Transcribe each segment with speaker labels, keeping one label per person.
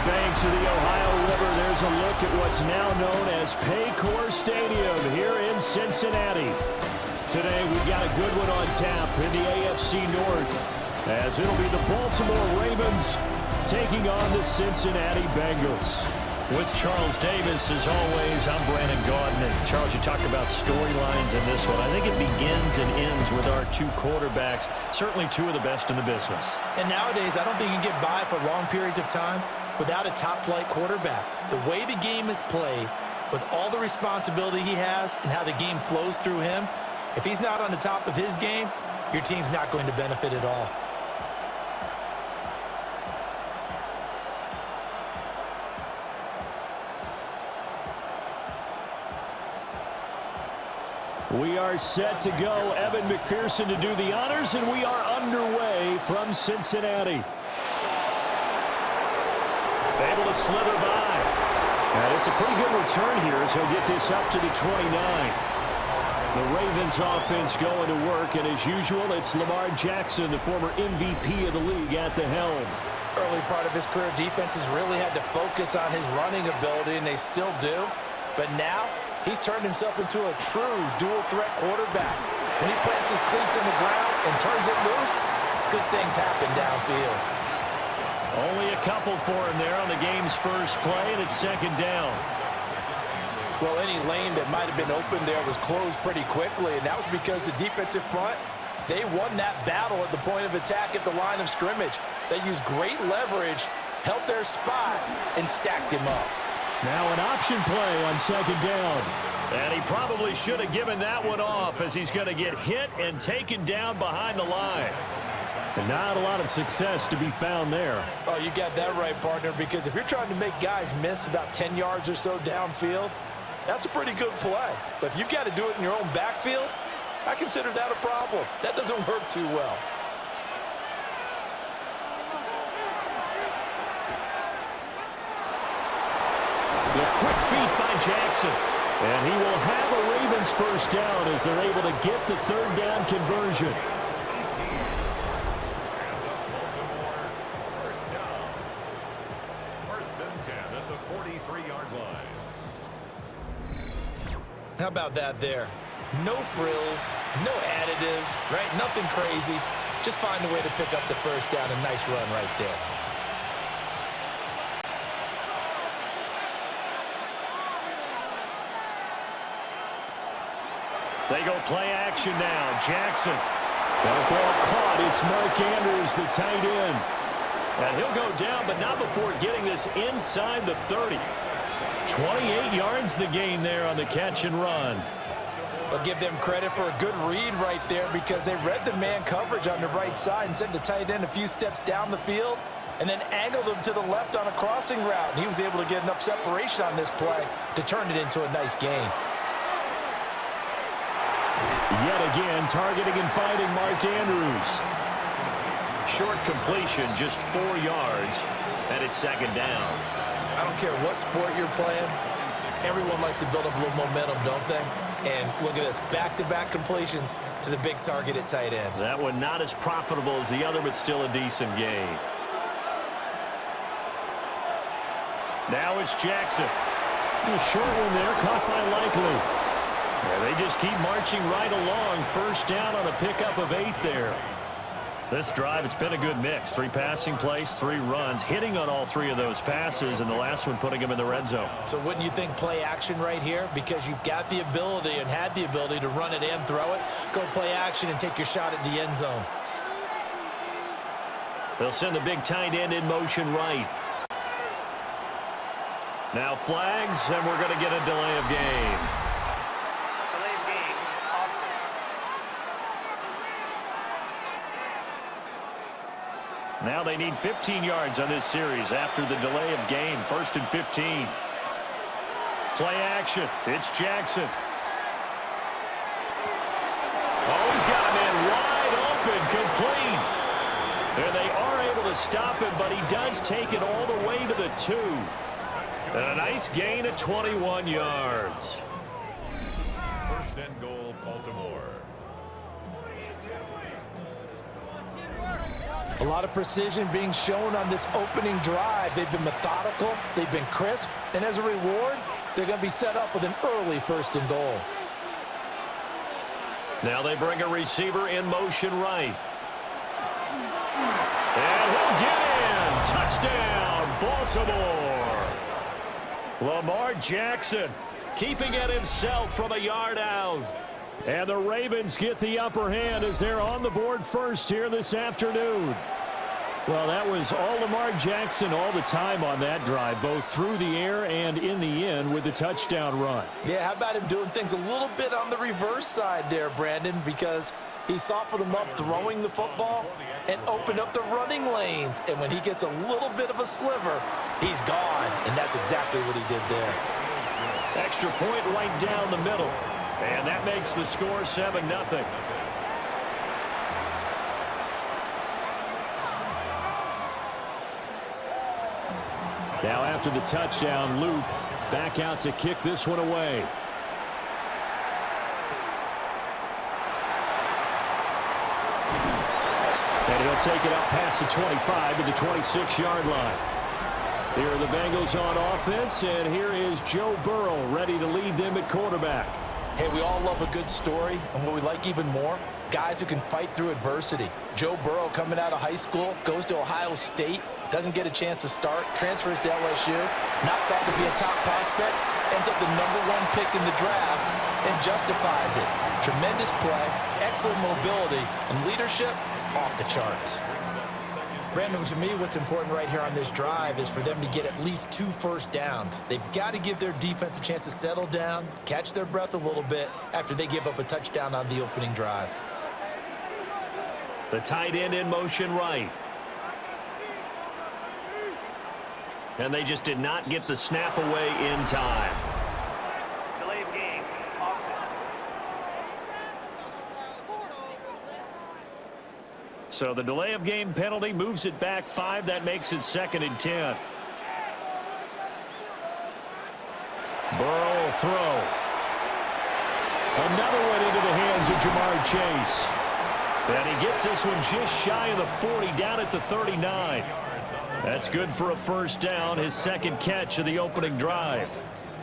Speaker 1: banks of the Ohio River, there's a look at what's now known as Paycor Stadium here in Cincinnati. Today, we've got a good one on tap in the AFC North, as it'll be the Baltimore Ravens taking on the Cincinnati Bengals.
Speaker 2: With Charles Davis, as always, I'm Brandon Gaudin. And Charles, you talked about storylines in this one. I think it begins and ends with our two quarterbacks, certainly two of the best in the business.
Speaker 3: And nowadays, I don't think you can get by for long periods of time without a top-flight quarterback. The way the game is played, with all the responsibility he has and how the game flows through him, if he's not on the top of his game, your team's not going to benefit at all.
Speaker 1: We are set to go. Evan McPherson to do the honors, and we are underway from Cincinnati. Able to slither by. And it's a pretty good return here as he'll get this up to the 29. The Ravens offense going to work, and as usual, it's Lamar Jackson, the former MVP of the league, at the helm.
Speaker 3: Early part of his career, defenses really had to focus on his running ability, and they still do. But now, he's turned himself into a true dual-threat quarterback. When he plants his cleats in the ground and turns it loose, good things happen downfield.
Speaker 1: Only a couple for him there on the game's first play, and it's second down.
Speaker 3: Well, any lane that might have been open there was closed pretty quickly, and that was because the defensive front, they won that battle at the point of attack at the line of scrimmage. They used great leverage, held their spot, and stacked him up.
Speaker 1: Now an option play on second down. And he probably should have given that one off, as he's going to get hit and taken down behind the line. And not a lot of success to be found there.
Speaker 3: Oh, you got that right, partner, because if you're trying to make guys miss about 10 yards or so downfield, that's a pretty good play. But if you've got to do it in your own backfield, I consider that a problem. That doesn't work too well.
Speaker 1: The quick feet by Jackson. And he will have a Ravens first down as they're able to get the third down conversion.
Speaker 4: First and 10 at the 43-yard line.
Speaker 3: How about that there? No frills, no additives, right? Nothing crazy. Just find a way to pick up the first down. A nice run right there.
Speaker 1: They go play action now. Jackson. That ball caught. It's Mark Andrews, the tight end. And he'll go down, but not before getting this inside the 30. 28 yards the gain there on the catch and run.
Speaker 3: I'll give them credit for a good read right there, because they read the man coverage on the right side and sent the tight end a few steps down the field and then angled him to the left on a crossing route. And he was able to get enough separation on this play to turn it into a nice gain.
Speaker 1: Yet again, targeting and finding Mark Andrews.
Speaker 2: Short completion, just 4 yards, and it's second down.
Speaker 3: I don't care what sport you're playing. Everyone likes to build up a little momentum, don't they? And look at this, back-to-back completions to the big target at tight end.
Speaker 2: That one not as profitable as the other, but still a decent gain.
Speaker 1: Now it's Jackson. A short one there, caught by Likely. Yeah, they just keep marching right along. First down on a pickup of 8 there. This drive, it's been a good mix. 3 passing plays, 3 runs, hitting on all 3 of those passes, and the last one putting him in the red zone.
Speaker 3: So wouldn't you think play action right here? Because you've got the ability and had the ability to run it and throw it. Go play action and take your shot at the end zone.
Speaker 1: They'll send the big tight end in motion right. Now flags, and we're going to get a delay of game. Now they need 15 yards on this series after the delay of game. First and 15. Play action. It's Jackson. Oh, he's got a man wide open, complete. And they are able to stop him, but he does take it all the way to the 2. And a nice gain of 21 yards.
Speaker 4: First and goal, Baltimore.
Speaker 3: A lot of precision being shown on this opening drive. They've been methodical, they've been crisp, and as a reward, they're going to be set up with an early 1st and goal.
Speaker 1: Now they bring a receiver in motion right. And he'll get in. Touchdown, Baltimore. Lamar Jackson keeping it himself from a yard out.
Speaker 2: And the Ravens get the upper hand as they're on the board first here this afternoon. Well, that was all Lamar Jackson all the time on that drive, both through the air and in the end with the touchdown run.
Speaker 3: Yeah, how about him doing things a little bit on the reverse side there, Brandon, because he softened him up throwing the football and opened up the running lanes. And when he gets a little bit of a sliver, he's gone. And that's exactly what he did there.
Speaker 1: Extra point right down the middle. And that makes the score 7-0.
Speaker 2: Now after the touchdown, Luke back out to kick this one away. And he'll take it up past the 25 to the 26-yard line. Here are the Bengals on offense, and here is Joe Burrow ready to lead them at quarterback.
Speaker 3: Hey, we all love a good story, and what we like even more, guys who can fight through adversity. Joe Burrow coming out of high school, goes to Ohio State, doesn't get a chance to start, transfers to LSU, not thought to be a top prospect, ends up the #1 pick in the draft, and justifies it. Tremendous play, excellent mobility, and leadership off the charts. Brandon, to me, what's important right here on this drive is for them to get at least 2 first downs. They've got to give their defense a chance to settle down, catch their breath a little bit after they give up a touchdown on the opening drive.
Speaker 1: The tight end in motion right. And they just did not get the snap away in time.
Speaker 5: Delay of game.
Speaker 1: So the delay of game penalty moves it back 5. That makes it 2nd and 10. Burrow will throw.
Speaker 2: Another one into the hands of Jamar Chase.
Speaker 1: And he gets this one just shy of the 40, down at the 39. That's good for a first down, his 2nd catch of the opening drive.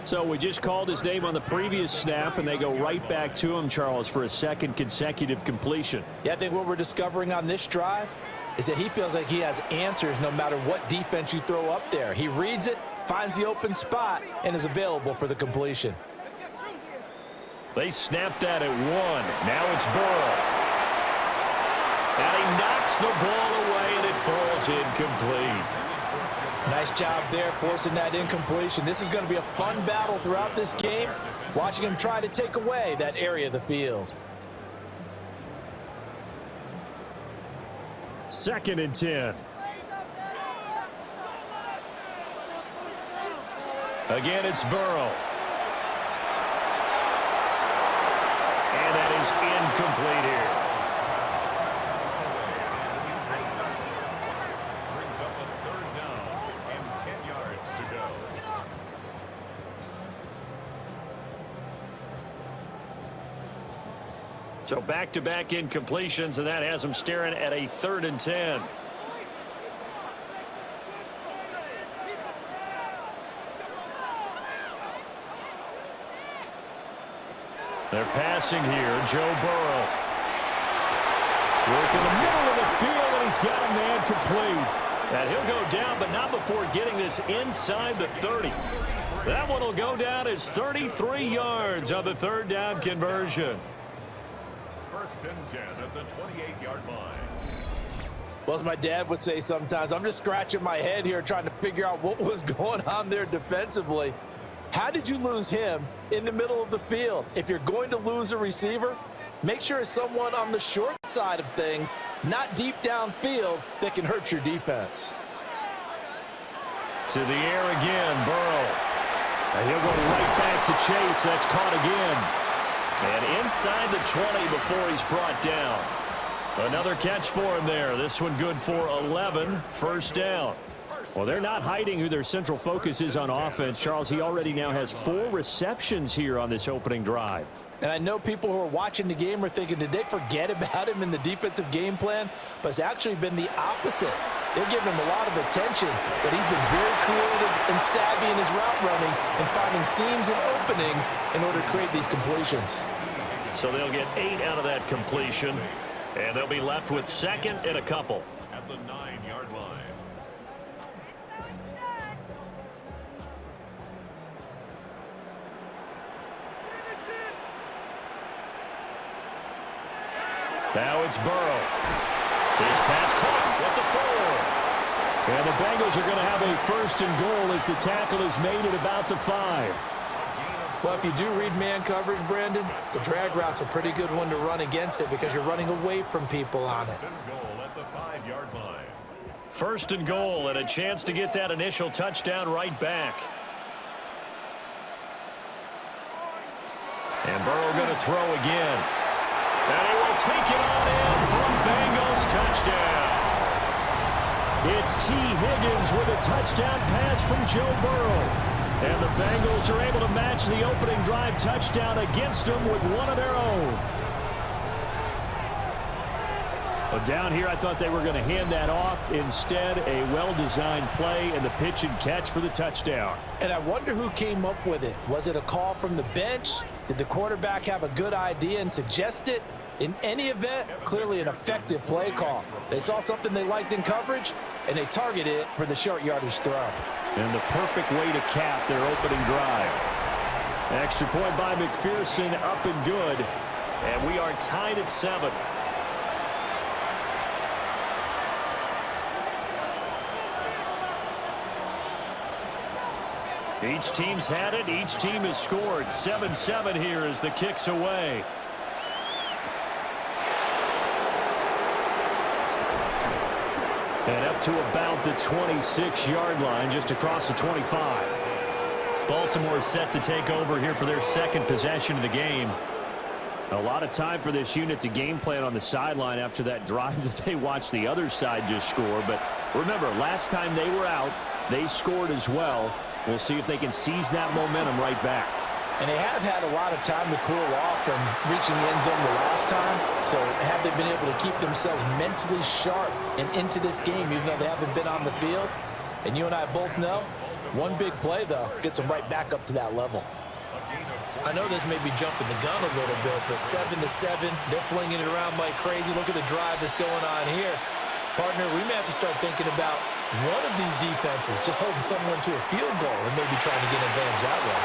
Speaker 2: So we just called his name on the previous snap, and they go right back to him, Charles, for a 2nd consecutive completion.
Speaker 3: Yeah, I think what we're discovering on this drive is that he feels like he has answers no matter what defense you throw up there. He reads it, finds the open spot, and is available for the completion.
Speaker 1: They snapped that at 1. Now it's Burrow. And he knocks the ball away, and it falls incomplete.
Speaker 3: Nice job there forcing that incompletion. This is going to be a fun battle throughout this game, watching him try to take away that area of the field.
Speaker 2: 2nd and 10.
Speaker 1: Again, it's Burrow. And that is incomplete here.
Speaker 4: Brings up a 3rd down and 10 yards to go.
Speaker 1: So back-to-back incompletions, and that has them staring at a 3rd and 10. They're passing here. Joe Burrow.
Speaker 2: Work in the middle of the field, and he's got a man complete.
Speaker 1: And he'll go down, but not before getting this inside the 30. That one will go down as 33 yards on the 3rd down conversion.
Speaker 4: 1st and 10 at the 28-yard line.
Speaker 3: Well, as my dad would say sometimes, I'm just scratching my head here trying to figure out what was going on there defensively. How did you lose him in the middle of the field? If you're going to lose a receiver, make sure it's someone on the short side of things, not deep downfield, that can hurt your defense.
Speaker 1: To the air again, Burrow.
Speaker 2: And he'll go right back to Chase. That's caught again.
Speaker 1: And inside the 20 before he's brought down. Another catch for him there. This one good for 11. First down.
Speaker 2: Well, they're not hiding who their central focus is on offense. Charles, he already now has 4 receptions here on this opening drive.
Speaker 3: And I know people who are watching the game are thinking, did they forget about him in the defensive game plan? But it's actually been the opposite. They're giving him a lot of attention, but he's been very creative and savvy in his route running and finding seams and openings in order to create these completions.
Speaker 2: So they'll get 8 out of that completion, and they'll be left with 2nd and a couple.
Speaker 4: At the 9-yard line.
Speaker 2: Now it's Burrow. His pass caught at the 4. And the Bengals are going to have a 1st and goal as the tackle is made at about the 5.
Speaker 3: Well, if you do read man coverage, Brandon, the drag route's a pretty good one to run against it because you're running away from people on it.
Speaker 4: Goal at the 5-yard line.
Speaker 2: 1st and goal and a chance to get that initial touchdown right back. And Burrow going to throw again. And he will take it on in for a Bengals touchdown. It's T. Higgins with a touchdown pass from Joe Burrow. And the Bengals are able to match the opening drive touchdown against them with one of their own. But down here, I thought they were going to hand that off. Instead, a well-designed play and the pitch and catch for the touchdown.
Speaker 3: And I wonder who came up with it. Was it a call from the bench? Did the quarterback have a good idea and suggest it? In any event, clearly an effective play call. They saw something they liked in coverage, and they targeted it for the short yardage throw.
Speaker 2: And the perfect way to cap their opening drive. Extra point by McPherson, up and good. And we are tied at 7. Each team's had it. Each team has scored. 7-7 here as the kick's away. And up to about the 26-yard line, just across the 25. Baltimore set to take over here for their 2nd possession of the game. A lot of time for this unit to game plan on the sideline after that drive that they watched the other side just score. But remember, last time they were out, they scored as well. We'll see if they can seize that momentum right back.
Speaker 3: And they have had a lot of time to cool off from reaching the end zone the last time. So have they been able to keep themselves mentally sharp and into this game, even though they haven't been on the field? And you and I both know, one big play, though, gets them right back up to that level. I know this may be jumping the gun a little bit, but 7-7, they're flinging it around like crazy. Look at the drive that's going on here. Partner, we may have to start thinking about one of these defenses just holding someone to a field goal and maybe trying to get an advantage that way.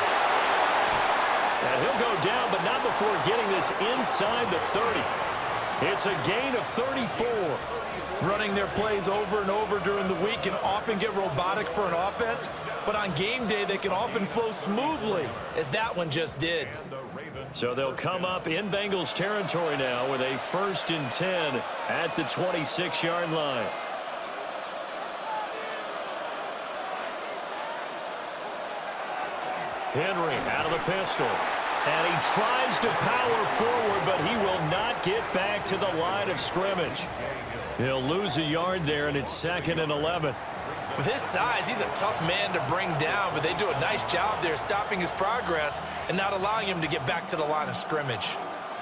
Speaker 2: And he'll go down, but not before getting this inside the 30. It's a gain of 34.
Speaker 3: Running their plays over and over during the week can often get robotic for an offense, but on game day they can often flow smoothly, as that one just did.
Speaker 2: So they'll come up in Bengals territory now with a 1st and 10 at the 26-yard line. Henry out of the pistol. And he tries to power forward, but he will not get back to the line of scrimmage. He'll lose a yard there, and it's 2nd and 11.
Speaker 3: With his size, he's a tough man to bring down, but they do a nice job there stopping his progress and not allowing him to get back to the line of scrimmage.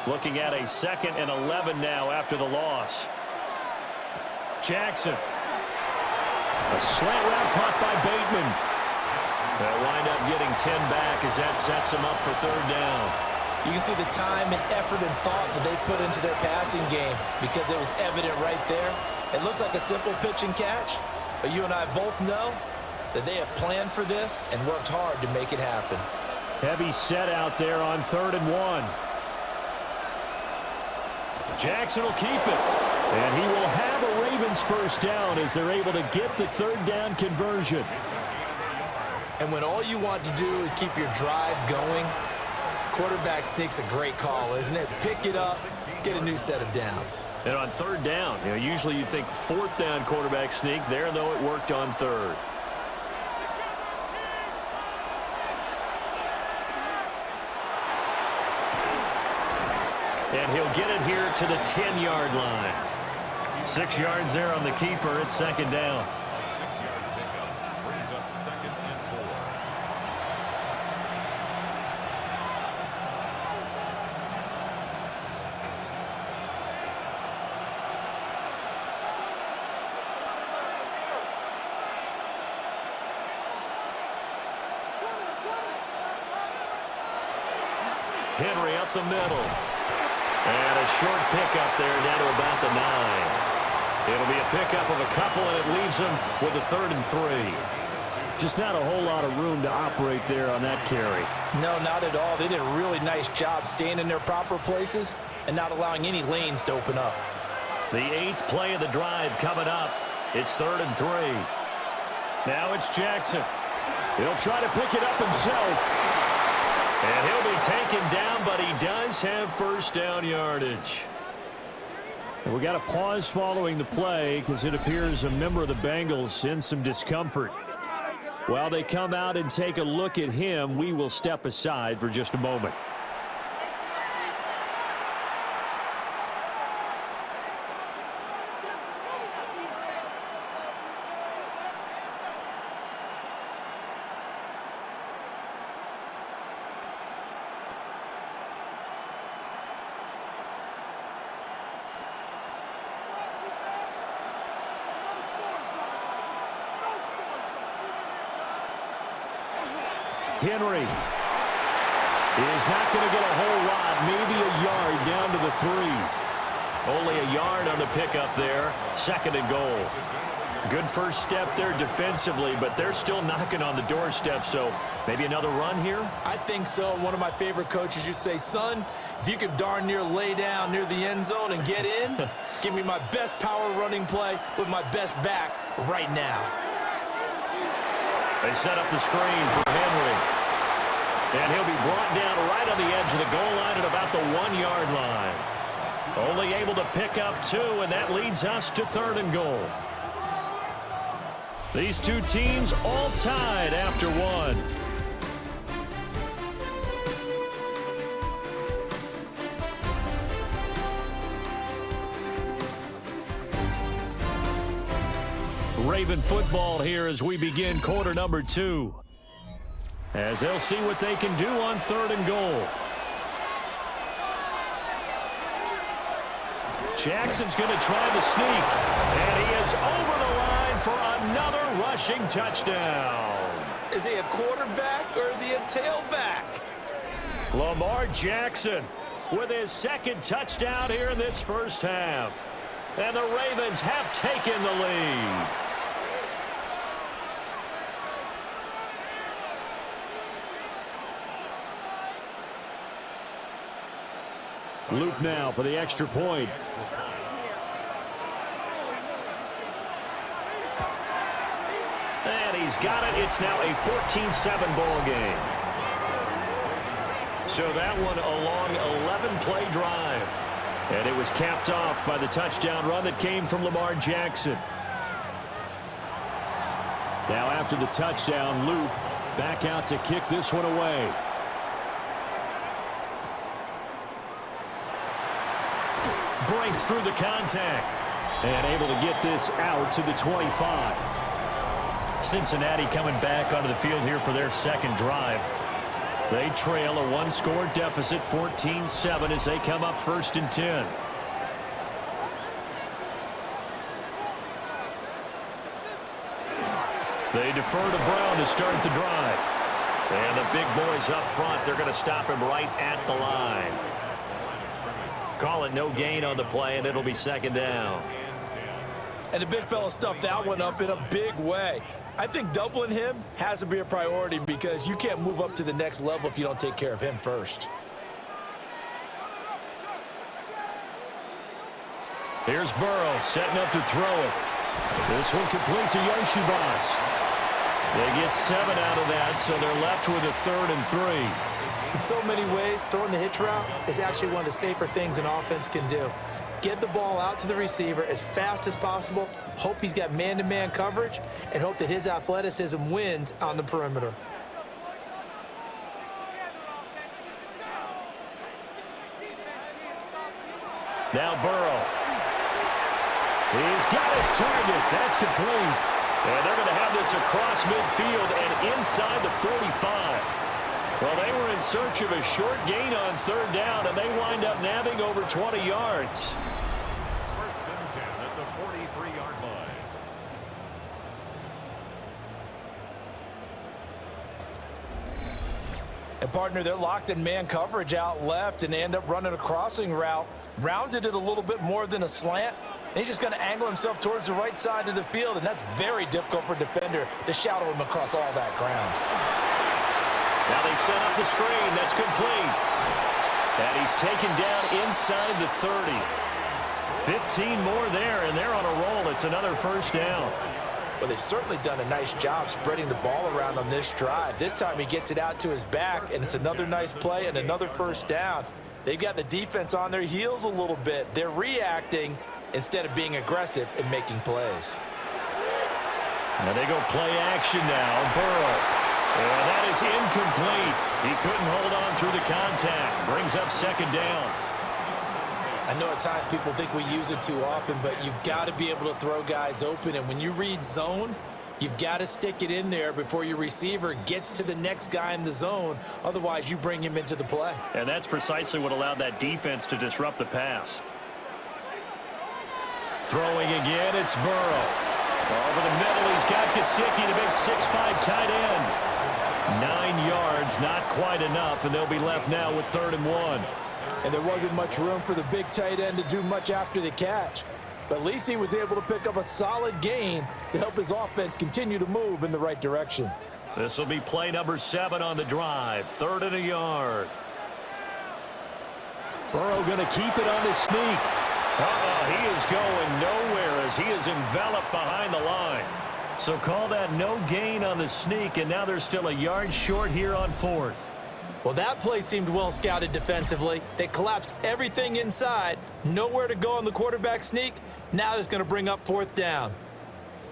Speaker 2: Looking at a 2nd and 11 now after the loss. Jackson. A slant route caught by Bateman. They'll wind up getting 10 back as that sets them up for 3rd down.
Speaker 3: You can see the time and effort and thought that they put into their passing game because it was evident right there. It looks like a simple pitch and catch, but you and I both know that they have planned for this and worked hard to make it happen.
Speaker 2: Heavy set out there on 3rd and 1. Jackson will keep it. And he will have a Ravens 1st down as they're able to get the 3rd down conversion.
Speaker 3: And when all you want to do is keep your drive going, quarterback sneak's a great call, isn't it? Pick it up, get a new set of downs.
Speaker 2: And on 3rd down, usually you'd think 4th down quarterback sneak. There, though, it worked on 3rd. And he'll get it here to the 10-yard line. 6 yards there on the keeper at 2nd down.
Speaker 1: Henry up the middle. And a short pickup there down to about the 9. It'll be a pickup of a couple, and it leaves him with a 3rd and 3.
Speaker 2: Just not a whole lot of room to operate there on that carry.
Speaker 3: No, not at all. They did a really nice job staying in their proper places and not allowing any lanes to open up.
Speaker 1: The 8th play of the drive coming up. It's 3rd and 3. Now it's Jackson.
Speaker 2: He'll try to pick it up himself.
Speaker 1: And he'll be taken down, but he does have first down yardage.
Speaker 2: And we got a pause following the play because it appears a member of the Bengals in some discomfort. While they come out and take a look at him, we will step aside for just a moment. Henry is not going to get a whole lot, maybe a yard down to the 3.
Speaker 1: Only a yard on the pickup there. 2nd and goal. Good first step there defensively, but they're still knocking on the doorstep, so maybe another run here?
Speaker 3: I think so. One of my favorite coaches used to say, son, if you can darn near lay down near the end zone and get in, give me my best power running play with my best back right now.
Speaker 1: They set up the screen for Henry. And he'll be brought down right on the edge of the goal line at about the 1-yard line. Only able to pick up 2, and that leads us to 3rd and goal. These two teams all tied after 1. Raven football here as we begin quarter number 2. As they'll see what they can do on 3rd and goal. Jackson's going to try the sneak. And he is over the line for another rushing touchdown.
Speaker 3: Is he a quarterback or is he a tailback?
Speaker 1: Lamar Jackson with his 2nd touchdown here in this first half. And the Ravens have taken the lead.
Speaker 2: Luke now for the extra point.
Speaker 1: And he's got it. It's now a 14-7 ball game. So that one a long 11-play drive. And it was capped off by the touchdown run that came from Lamar Jackson.
Speaker 2: Now after the touchdown, Luke back out to kick this one away.
Speaker 1: Breaks through the contact.
Speaker 2: And able to get this out to the 25.
Speaker 1: Cincinnati coming back onto the field here for their 2nd drive. They trail a 1-score deficit, 14-7, as they come up 1st and 10. They defer to Brown to start the drive. And the big boys up front, they're going to stop him right at the line. Call it no gain on the play, and it'll be 2nd down.
Speaker 3: And the big fella stuffed that one up in a big way. I think doubling him has to be a priority because you can't move up to the next level if you don't take care of him first.
Speaker 1: Here's Burrow setting up to throw it.
Speaker 2: This one complete to Yoshibas.
Speaker 1: They get 7 out of that, so they're left with a 3rd and 3.
Speaker 3: In so many ways, throwing the hitch route is actually one of the safer things an offense can do. Get the ball out to the receiver as fast as possible, hope he's got man-to-man coverage, and hope that his athleticism wins on the perimeter.
Speaker 1: Now Burrow. He's got his target. That's complete. And they're going to have this across midfield and inside the 45. Well, they were in search of a short gain on 3rd down, and they wind up nabbing over 20 yards.
Speaker 4: 1st and 10 at the 43-yard line.
Speaker 3: And, partner, they're locked in man coverage out left, and they end up running a crossing route. Rounded it a little bit more than a slant. And he's just going to angle himself towards the right side of the field, and that's very difficult for a defender to shadow him across all that ground.
Speaker 2: Now they set up the screen. That's complete. And he's taken down inside the 30. 15 more there, and they're on a roll. It's another first down.
Speaker 3: Well, they've certainly done a nice job spreading the ball around on this drive. This time he gets it out to his back, and it's another nice play and another first down. They've got the defense on their heels a little bit. They're reacting instead of being aggressive and making plays.
Speaker 2: And they go play action now. Burrow. And that is incomplete. He couldn't hold on through the contact. Brings up second down.
Speaker 3: I know at times people think we use it too often, but you've got to be able to throw guys open. And when you read zone, you've got to stick it in there before your receiver gets to the next guy in the zone. Otherwise, you bring him into the play.
Speaker 2: And that's precisely what allowed that defense to disrupt the pass. Throwing again, it's Burrow. Over the middle, he's got Gesicki, the big 6'5" tight end. 9 yards, not quite enough, and they'll be left now with 3rd and 1.
Speaker 3: And there wasn't much room for the big tight end to do much after the catch. But at least he was able to pick up a solid gain to help his offense continue to move in the right direction.
Speaker 2: This will be play number 7 on the drive. 3rd and a yard. Burrow going to keep it on the sneak. He is going nowhere as he is enveloped behind the line. So call that no gain on the sneak, and now they're still a yard short here on 4th.
Speaker 3: Well, that play seemed well scouted defensively. They collapsed everything inside. Nowhere to go on the quarterback sneak. Now it's going to bring up 4th down.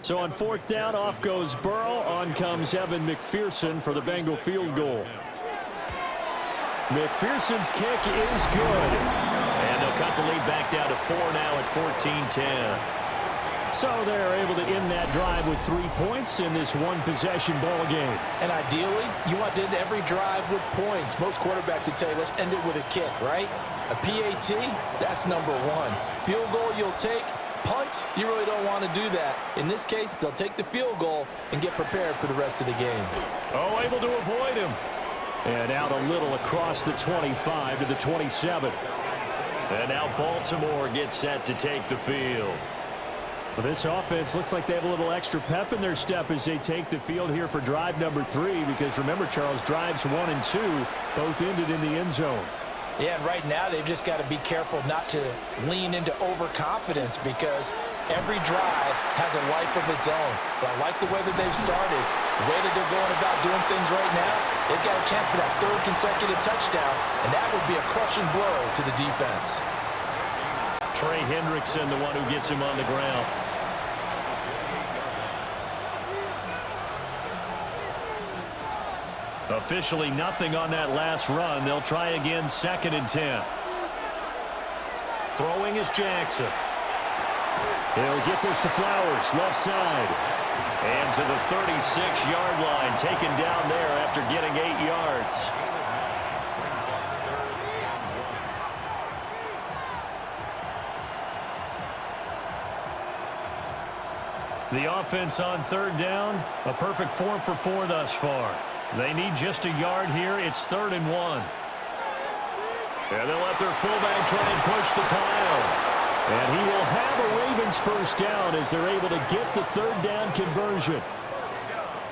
Speaker 2: So on 4th down, off goes Burrow. On comes Evan McPherson for the Bengal field goal. McPherson's kick is good. And they'll cut the lead back down to 4 now at 14-10. So they're able to end that drive with 3 points in this one-possession ball game.
Speaker 3: And ideally, you want to end every drive with points. Most quarterbacks would tell you, let's end it with a kick, right? A PAT, that's number 1. Field goal you'll take. Punts, you really don't want to do that. In this case, they'll take the field goal and get prepared for the rest of the game.
Speaker 2: Oh, able to avoid him. And out a little across the 25 to the 27. And now Baltimore gets set to take the field. Well, this offense looks like they have a little extra pep in their step as they take the field here for drive number 3, because remember, Charles, drives 1 and 2 both ended in the end zone.
Speaker 3: Yeah, and right now they've just got to be careful not to lean into overconfidence, because every drive has a life of its own. But I like the way that they've started, the way that they're going about doing things right now. They've got a chance for that 3rd consecutive touchdown, and that would be a crushing blow to the defense.
Speaker 2: Trey Hendrickson, the one who gets him on the ground. Officially nothing on that last run. They'll try again, 2nd and 10. Throwing is Jackson. He'll get this to Flowers, left side. And to the 36-yard line, taken down there after getting 8 yards. The offense on 3rd down, a perfect 4 for 4 thus far. They need just a yard here. It's 3rd and 1. And they'll let their fullback try and push the pile. And he will have a Ravens first down as they're able to get the 3rd down conversion.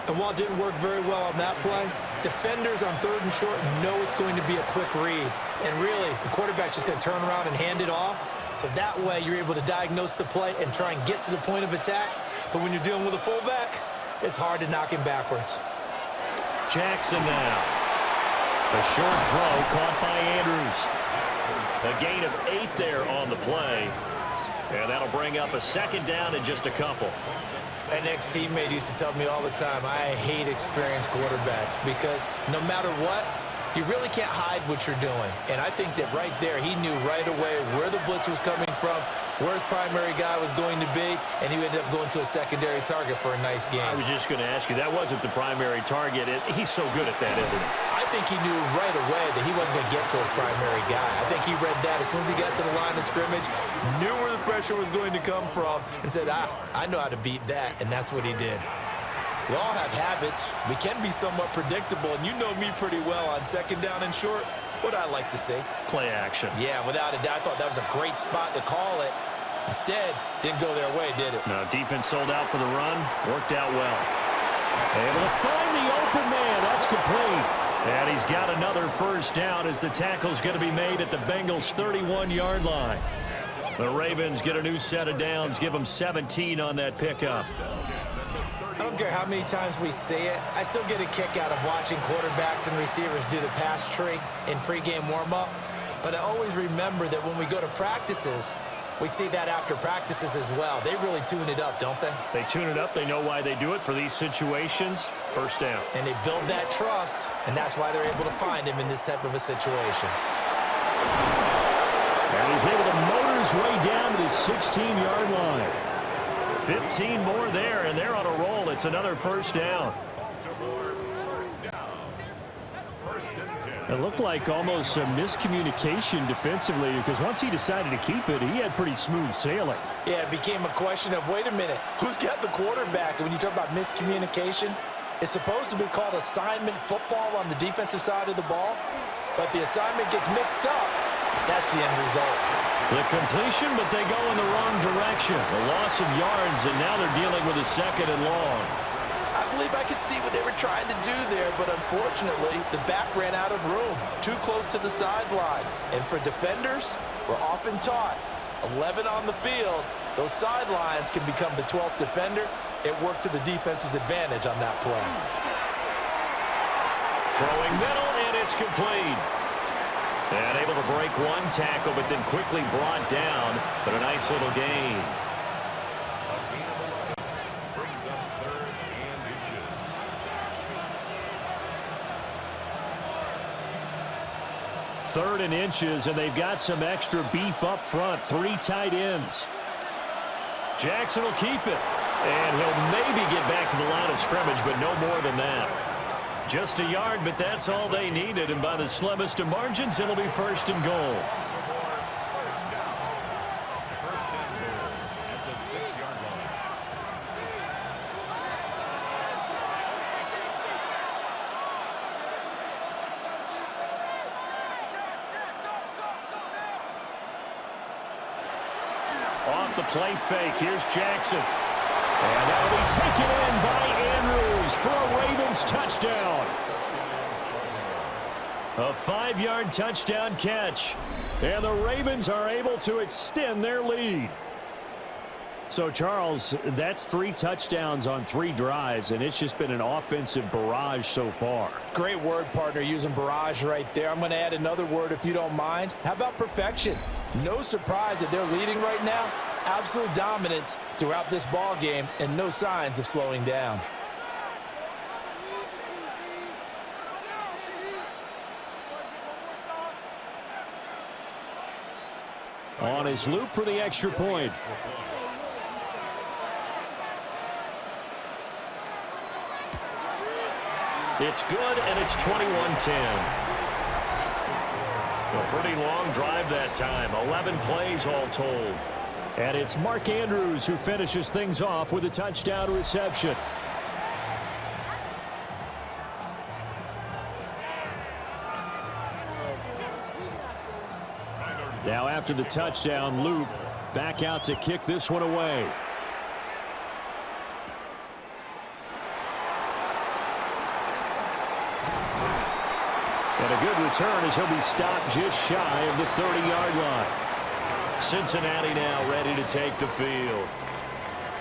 Speaker 3: And while it didn't work very well on that play, defenders on 3rd and short know it's going to be a quick read. And really, the quarterback's just going to turn around and hand it off. So that way, you're able to diagnose the play and try and get to the point of attack. But when you're dealing with a fullback, it's hard to knock him backwards.
Speaker 2: Jackson now. A short throw caught by Andrews. A gain of 8 there on the play. And that'll bring up a 2nd down and just a couple.
Speaker 3: An ex-teammate used to tell me all the time, I hate experienced quarterbacks, because no matter what, you really can't hide what you're doing. And I think that right there, he knew right away where the blitz was coming from, where his primary guy was going to be, and he ended up going to a secondary target for a nice game.
Speaker 2: I was just going to ask you, that wasn't the primary target. He's so good at that, isn't he?
Speaker 3: I think he knew right away that he wasn't going to get to his primary guy. I think he read that as soon as he got to the line of scrimmage, knew where the pressure was going to come from, and said, I know how to beat that, and that's what he did. We all have habits. We can be somewhat predictable, and you know me pretty well on second down and short. What I like to see.
Speaker 2: Play action.
Speaker 3: Yeah, without a doubt. I thought that was a great spot to call it. Instead, didn't go their way, did it?
Speaker 2: No, defense sold out for the run. Worked out well. Able to find the open man. That's complete. And he's got another first down as the tackle's going to be made at the Bengals' 31-yard line. The Ravens get a new set of downs. Give them 17 on that pickup.
Speaker 3: I don't care how many times we say it. I still get a kick out of watching quarterbacks and receivers do the pass tree in pregame warm-up. But I always remember that when we go to practices, we see that after practices as well. They really tune it up, don't they?
Speaker 2: They tune it up. They know why they do it for these situations. First down.
Speaker 3: And they build that trust, and that's why they're able to find him in this type of a situation.
Speaker 2: And he's able to motor his way down to the 16-yard line. 15 more there, and they're on a roll. It's another first down. It looked like almost a miscommunication defensively because once he decided to keep it, he had pretty smooth sailing.
Speaker 3: Yeah, it became a question of, wait a minute, who's got the quarterback? And when you talk about miscommunication, it's supposed to be called assignment football on the defensive side of the ball, but the assignment gets mixed up. That's the end result.
Speaker 2: The completion, but they go in the wrong direction. The loss of yards, and now they're dealing with a second and long.
Speaker 3: I believe I could see what they were trying to do there, but unfortunately, the back ran out of room, too close to the sideline. And for defenders, we're often taught, 11 on the field, those sidelines can become the 12th defender. It worked to the defense's advantage on that play.
Speaker 2: Throwing middle, and it's complete. And able to break one tackle, but then quickly brought down, but a nice little gain. Third and inches, and they've got some extra beef up front. 3 tight ends. Jackson will keep it, and he'll maybe get back to the line of scrimmage, but no more than that. Just a yard, but that's all they needed, and by the slimmest of margins, it'll be first and goal. Off the play fake, here's Jackson. And that'll be taken in by Andrews for a Ravens touchdown. A 5-yard touchdown catch. And the Ravens are able to extend their lead. So, Charles, that's 3 touchdowns on 3 drives, and it's just been an offensive barrage so far.
Speaker 3: Great word, partner, using barrage right there. I'm going to add another word if you don't mind. How about perfection? No surprise that they're leading right now. Absolute dominance throughout this ball game and no signs of slowing down.
Speaker 2: On his loop for the extra point. It's good, and it's 21-10. A pretty long drive that time. 11 plays all told. And it's Mark Andrews who finishes things off with a touchdown reception. Now after the touchdown, loop back out to kick this one away. And a good return as he'll be stopped just shy of the 30-yard line. Cincinnati now ready to take the field.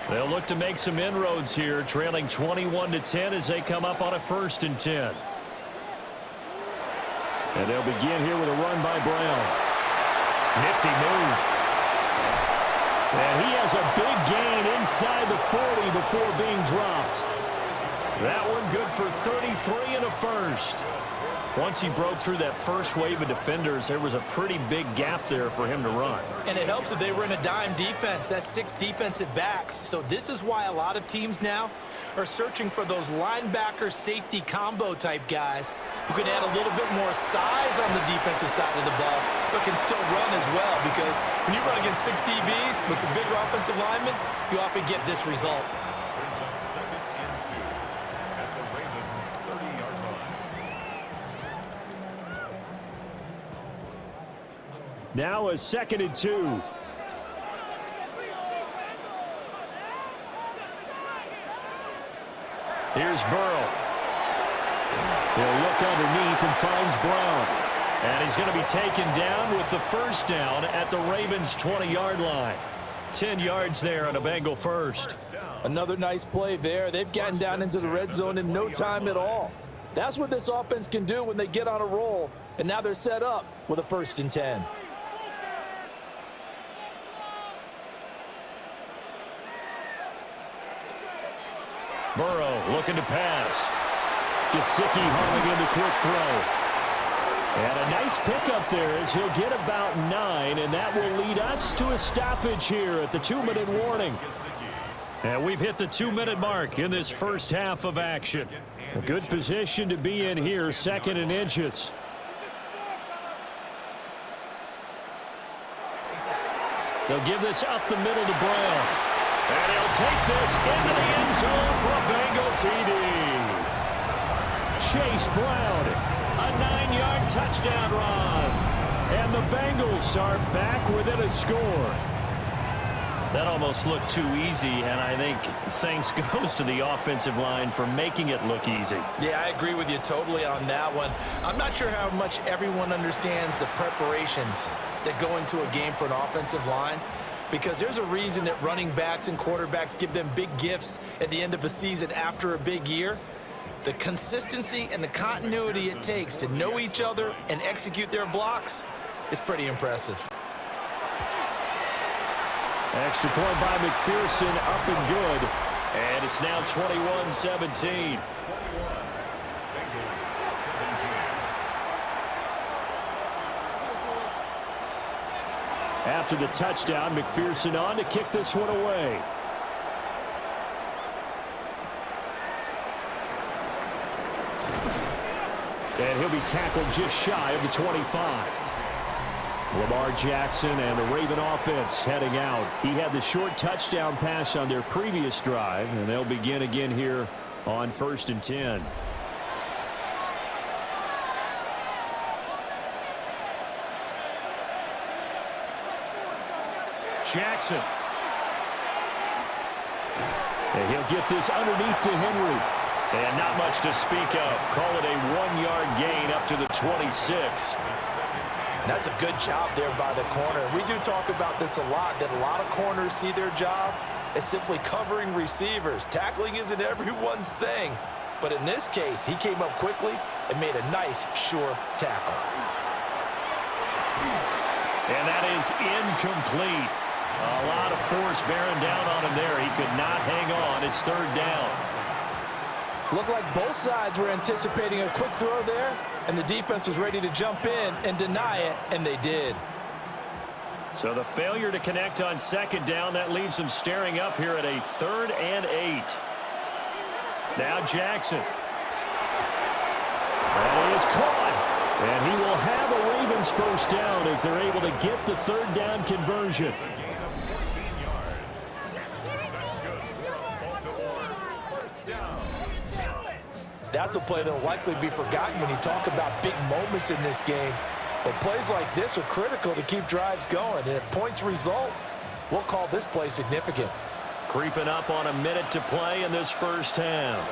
Speaker 2: They'll look to make some inroads here, trailing 21-10 as they come up on a 1st and 10. And they'll begin here with a run by Brown. Nifty move. And he has a big gain inside the 40 before being dropped. That one good for 33 and a first. Once he broke through that first wave of defenders, there was a pretty big gap there for him to run.
Speaker 3: And it helps that they were in a dime defense. That's 6 defensive backs. So this is why a lot of teams now are searching for those linebacker safety combo type guys who can add a little bit more size on the defensive side of the ball, but can still run as well. Because when you run against 6 DBs with some bigger offensive linemen, you often get this result.
Speaker 2: Now a 2nd and 2. Here's Burrow. He'll look underneath and finds Brown. And he's going to be taken down with the first down at the Ravens' 20-yard line. 10 yards there on a Bengal first.
Speaker 3: Another nice play there. They've gotten down into the red zone in no time at all. That's what this offense can do when they get on a roll. And now they're set up with a 1st and 10.
Speaker 2: Burrow looking to pass. Gesicki hauling in the quick throw. And a nice pickup there as he'll get about 9, and that will lead us to a stoppage here at the 2-minute warning. And we've hit the 2-minute mark in this first half of action. A good position to be in here, 2nd and inches. They'll give this up the middle to Brown. And he'll take this into the end zone for a Bengal TD. Chase Brown, a 9-yard touchdown run. And the Bengals are back within a score. That almost looked too easy, and I think thanks goes to the offensive line for making it look easy.
Speaker 3: Yeah, I agree with you totally on that one. I'm not sure how much everyone understands the preparations that go into a game for an offensive line, because there's a reason that running backs and quarterbacks give them big gifts at the end of a season after a big year. The consistency and the continuity it takes to know each other and execute their blocks is pretty impressive.
Speaker 2: Extra point by McPherson, up and good. And it's now 21-17. After the touchdown, McPherson on to kick this one away. And he'll be tackled just shy of the 25. Lamar Jackson and the Raven offense heading out. He had the short touchdown pass on their previous drive, and they'll begin again here on 1st and 10. Jackson. And he'll get this underneath to Henry. And not much to speak of. Call it a 1-yard gain up to the 26.
Speaker 3: That's a good job there by the corner. We do talk about this a lot, that a lot of corners see their job as simply covering receivers. Tackling isn't everyone's thing. But in this case, he came up quickly and made a nice, sure tackle.
Speaker 2: And that is incomplete. A lot of force bearing down on him there. He could not hang on. It's 3rd down.
Speaker 3: Looked like both sides were anticipating a quick throw there, and the defense was ready to jump in and deny it, and they did.
Speaker 2: So the failure to connect on 2nd down, that leaves them staring up here at a 3rd and 8. Now Jackson. That is caught. And he will have a Ravens 1st down as they're able to get the 3rd down conversion.
Speaker 3: That's a play that will likely be forgotten when you talk about big moments in this game. But plays like this are critical to keep drives going. And if points result, we'll call this play significant.
Speaker 2: Creeping up on a minute to play in this first half.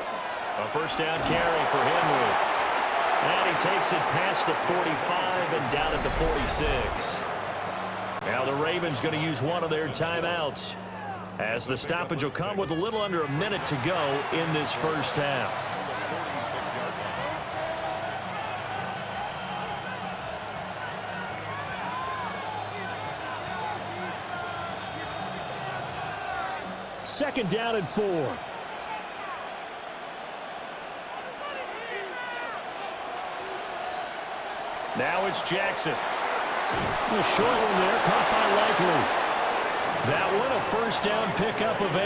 Speaker 2: A 1st down carry for Henry. And he takes it past the 45 and down at the 46. Now the Ravens going to use one of their timeouts, as the stoppage will come with a little under a minute to go in this first half. Second down and 4. Now it's Jackson. The short one there, caught by Likely. That one a 1st down pickup of 8.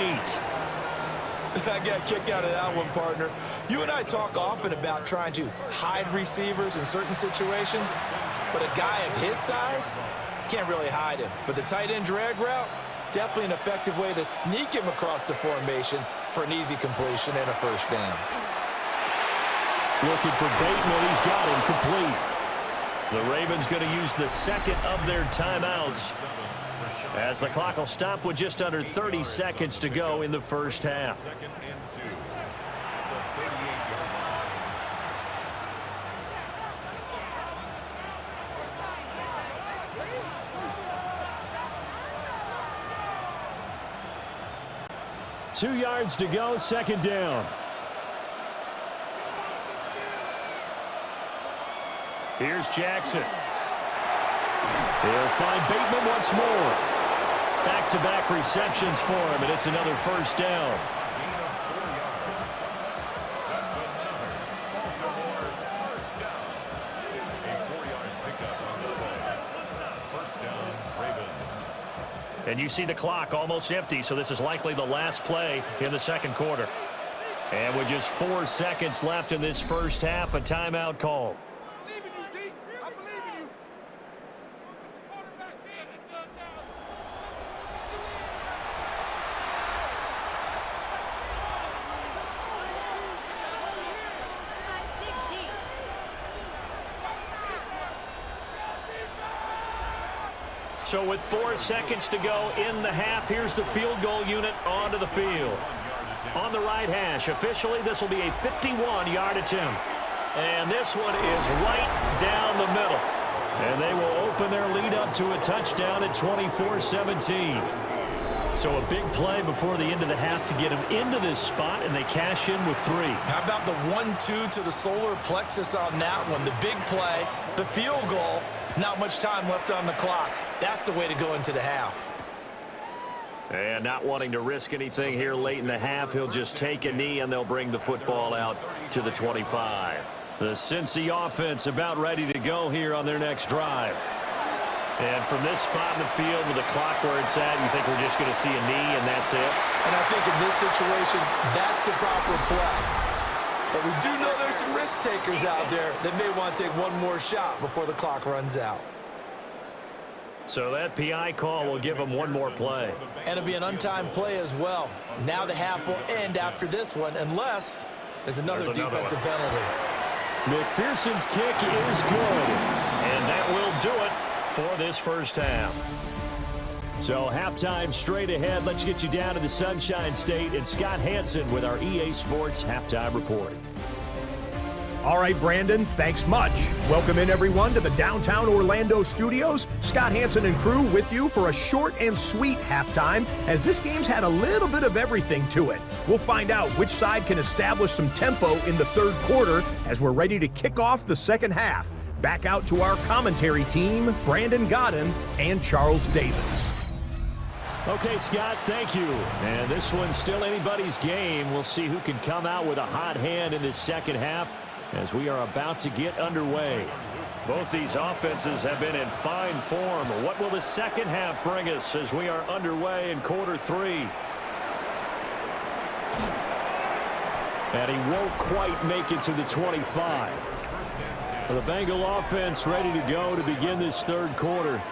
Speaker 3: I got a kick out of that one, partner. You and I talk often about trying to hide receivers in certain situations, but a guy of his size can't really hide him. But the tight end drag route, definitely an effective way to sneak him across the formation for an easy completion and a 1st down.
Speaker 2: Looking for Bateman. He's got him complete.
Speaker 1: The Ravens going to use the second of their timeouts as the clock will stop with just under 30 seconds to go in the first half.
Speaker 4: Second and 2. The 38-yard line.
Speaker 2: 2 yards to go, second down.
Speaker 1: Here's Jackson. He'll find Bateman once more. Back-to-back receptions for him, and it's another first down.
Speaker 4: Gain of 4 yards. That's another Baltimore first down. A 4-yard pickup on the play. First down, Ravens.
Speaker 1: And you see the clock almost empty, so this is likely the last play in the second quarter. And with just 4 seconds left in this first half, a timeout call. So with 4 seconds to go in the half, here's the field goal unit onto the field. On the right hash, officially this will be a 51-yard attempt. And this one is right down the middle. And they will open their lead up to a touchdown at 24-17. So a big play before the end of the half to get them into this spot, and they cash in with 3.
Speaker 3: How about the 1-2 to the solar plexus on that one? The big play, the field goal. Not much time left on the clock. That's the way to go into the half.
Speaker 1: And not wanting to risk anything here late in the half, he'll just take a knee and they'll bring the football out to the 25. The Cincy offense about ready to go here on their next drive. And from this spot in the field with the clock where it's at, you think we're just going to see a knee and that's it?
Speaker 3: And I think in this situation, that's the proper play. But we do know there's some risk takers out there that may want to take one more shot before the clock runs out.
Speaker 1: So that PI call will give them one more play.
Speaker 3: And it'll be an untimed play as well. Now the half will end after this one unless there's another defensive penalty.
Speaker 2: McPherson's kick is good.
Speaker 1: And that will do it for this first half.
Speaker 2: So halftime straight ahead. Let's get you down to the Sunshine State and Scott Hansen with our EA Sports Halftime Report.
Speaker 6: All right, Brandon, thanks much. Welcome in, everyone, to the downtown Orlando studios. Scott Hansen and crew with you for a short and sweet halftime, as this game's had a little bit of everything to it. We'll find out which side can establish some tempo in the third quarter as we're ready to kick off the second half. Back out to our commentary team, Brandon Godden and Charles Davis.
Speaker 2: Okay, Scott, thank you. And this one's still anybody's game. We'll see who can come out with a hot hand in this second half as we are about to get underway.
Speaker 1: Both these offenses have been in fine form. What will the second half bring us as we are underway in quarter 3?
Speaker 2: And he won't quite make it to the 25. The Bengal offense ready to go to begin this third quarter.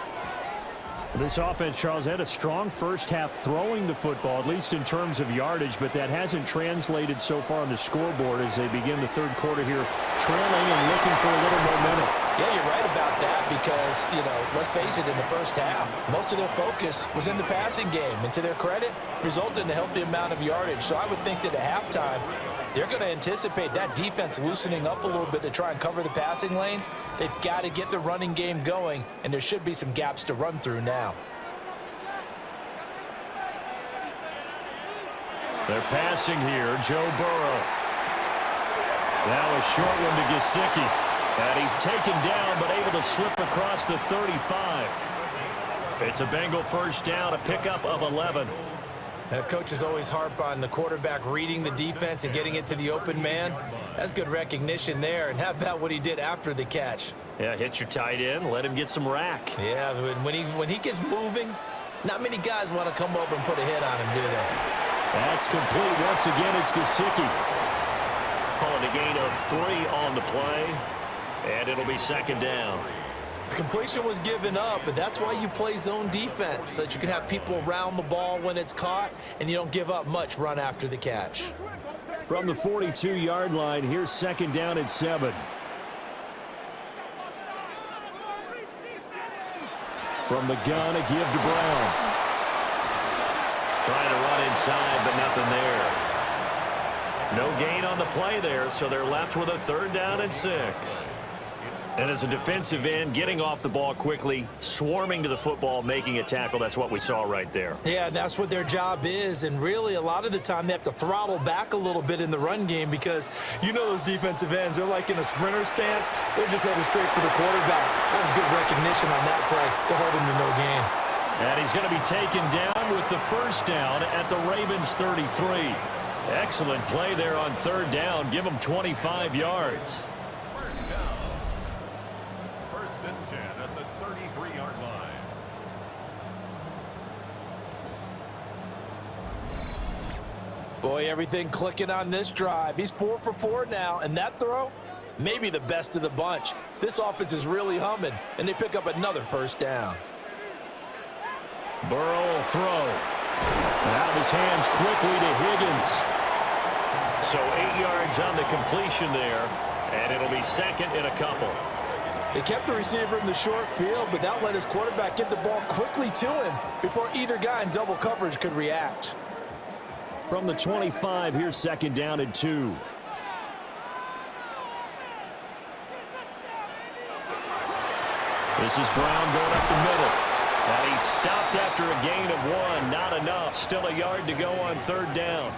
Speaker 2: This offense, Charles, had a strong first half throwing the football, at least in terms of yardage, but that hasn't translated so far on the scoreboard as they begin the third quarter here, trailing and looking for a little momentum.
Speaker 3: Yeah, you're right about that because, let's face it, in the first half, most of their focus was in the passing game. And to their credit, resulted in a healthy amount of yardage. So I would think that at halftime, they're going to anticipate that defense loosening up a little bit to try and cover the passing lanes. They've got to get the running game going, and there should be some gaps to run through now.
Speaker 1: They're passing here, Joe Burrow. Now a short one to Gesicki. And he's taken down, but able to slip across the 35. It's a Bengal first down, a pickup of 11.
Speaker 3: Coaches always harp on the quarterback reading the defense and getting it to the open man. That's good recognition there. And how about what he did after the catch?
Speaker 1: Yeah, hit your tight end, let him get some rack.
Speaker 3: Yeah, when he gets moving, not many guys want to come over and put a hit on him, do they?
Speaker 2: That's complete. Once again, it's Gesicki.
Speaker 1: Calling a gain of 3 on the play, and it'll be second down.
Speaker 3: Completion was given up, but that's why you play zone defense, so that you can have people around the ball when it's caught, and you don't give up much run after the catch.
Speaker 2: From the 42-yard line, here's second down at 7. From the gun, a give to Brown.
Speaker 1: Trying to run inside, but nothing there. No gain on the play there, so they're left with a 3rd down and 6. And as a defensive end, getting off the ball quickly, swarming to the football, making a tackle, that's what we saw right there.
Speaker 3: Yeah, that's what their job is, and really a lot of the time they have to throttle back a little bit in the run game because you know those defensive ends, they're like in a sprinter stance. They're just headed straight for the quarterback. That was good recognition on that play to hold him to no gain.
Speaker 2: And he's going to be taken down with the 1st down at the Ravens 33. Excellent play there on 3rd down. Give him 25 yards.
Speaker 4: First and 10 at the 33-yard line.
Speaker 3: Boy, everything clicking on this drive. He's 4 for 4 now, and that throw, maybe the best of the bunch. This offense is really humming, and they pick up another 1st down.
Speaker 2: Burrow will throw. Out of his hands quickly to Higgins.
Speaker 1: So 8 yards on the completion there, and it'll be 2nd and a couple.
Speaker 3: They kept the receiver in the short field, but that let his quarterback get the ball quickly to him before either guy in double coverage could react.
Speaker 2: From the 25, here's 2nd down and 2. This is Brown going up the middle.
Speaker 1: And he stopped after a gain of 1. Not enough. Still a yard to go on 3rd down.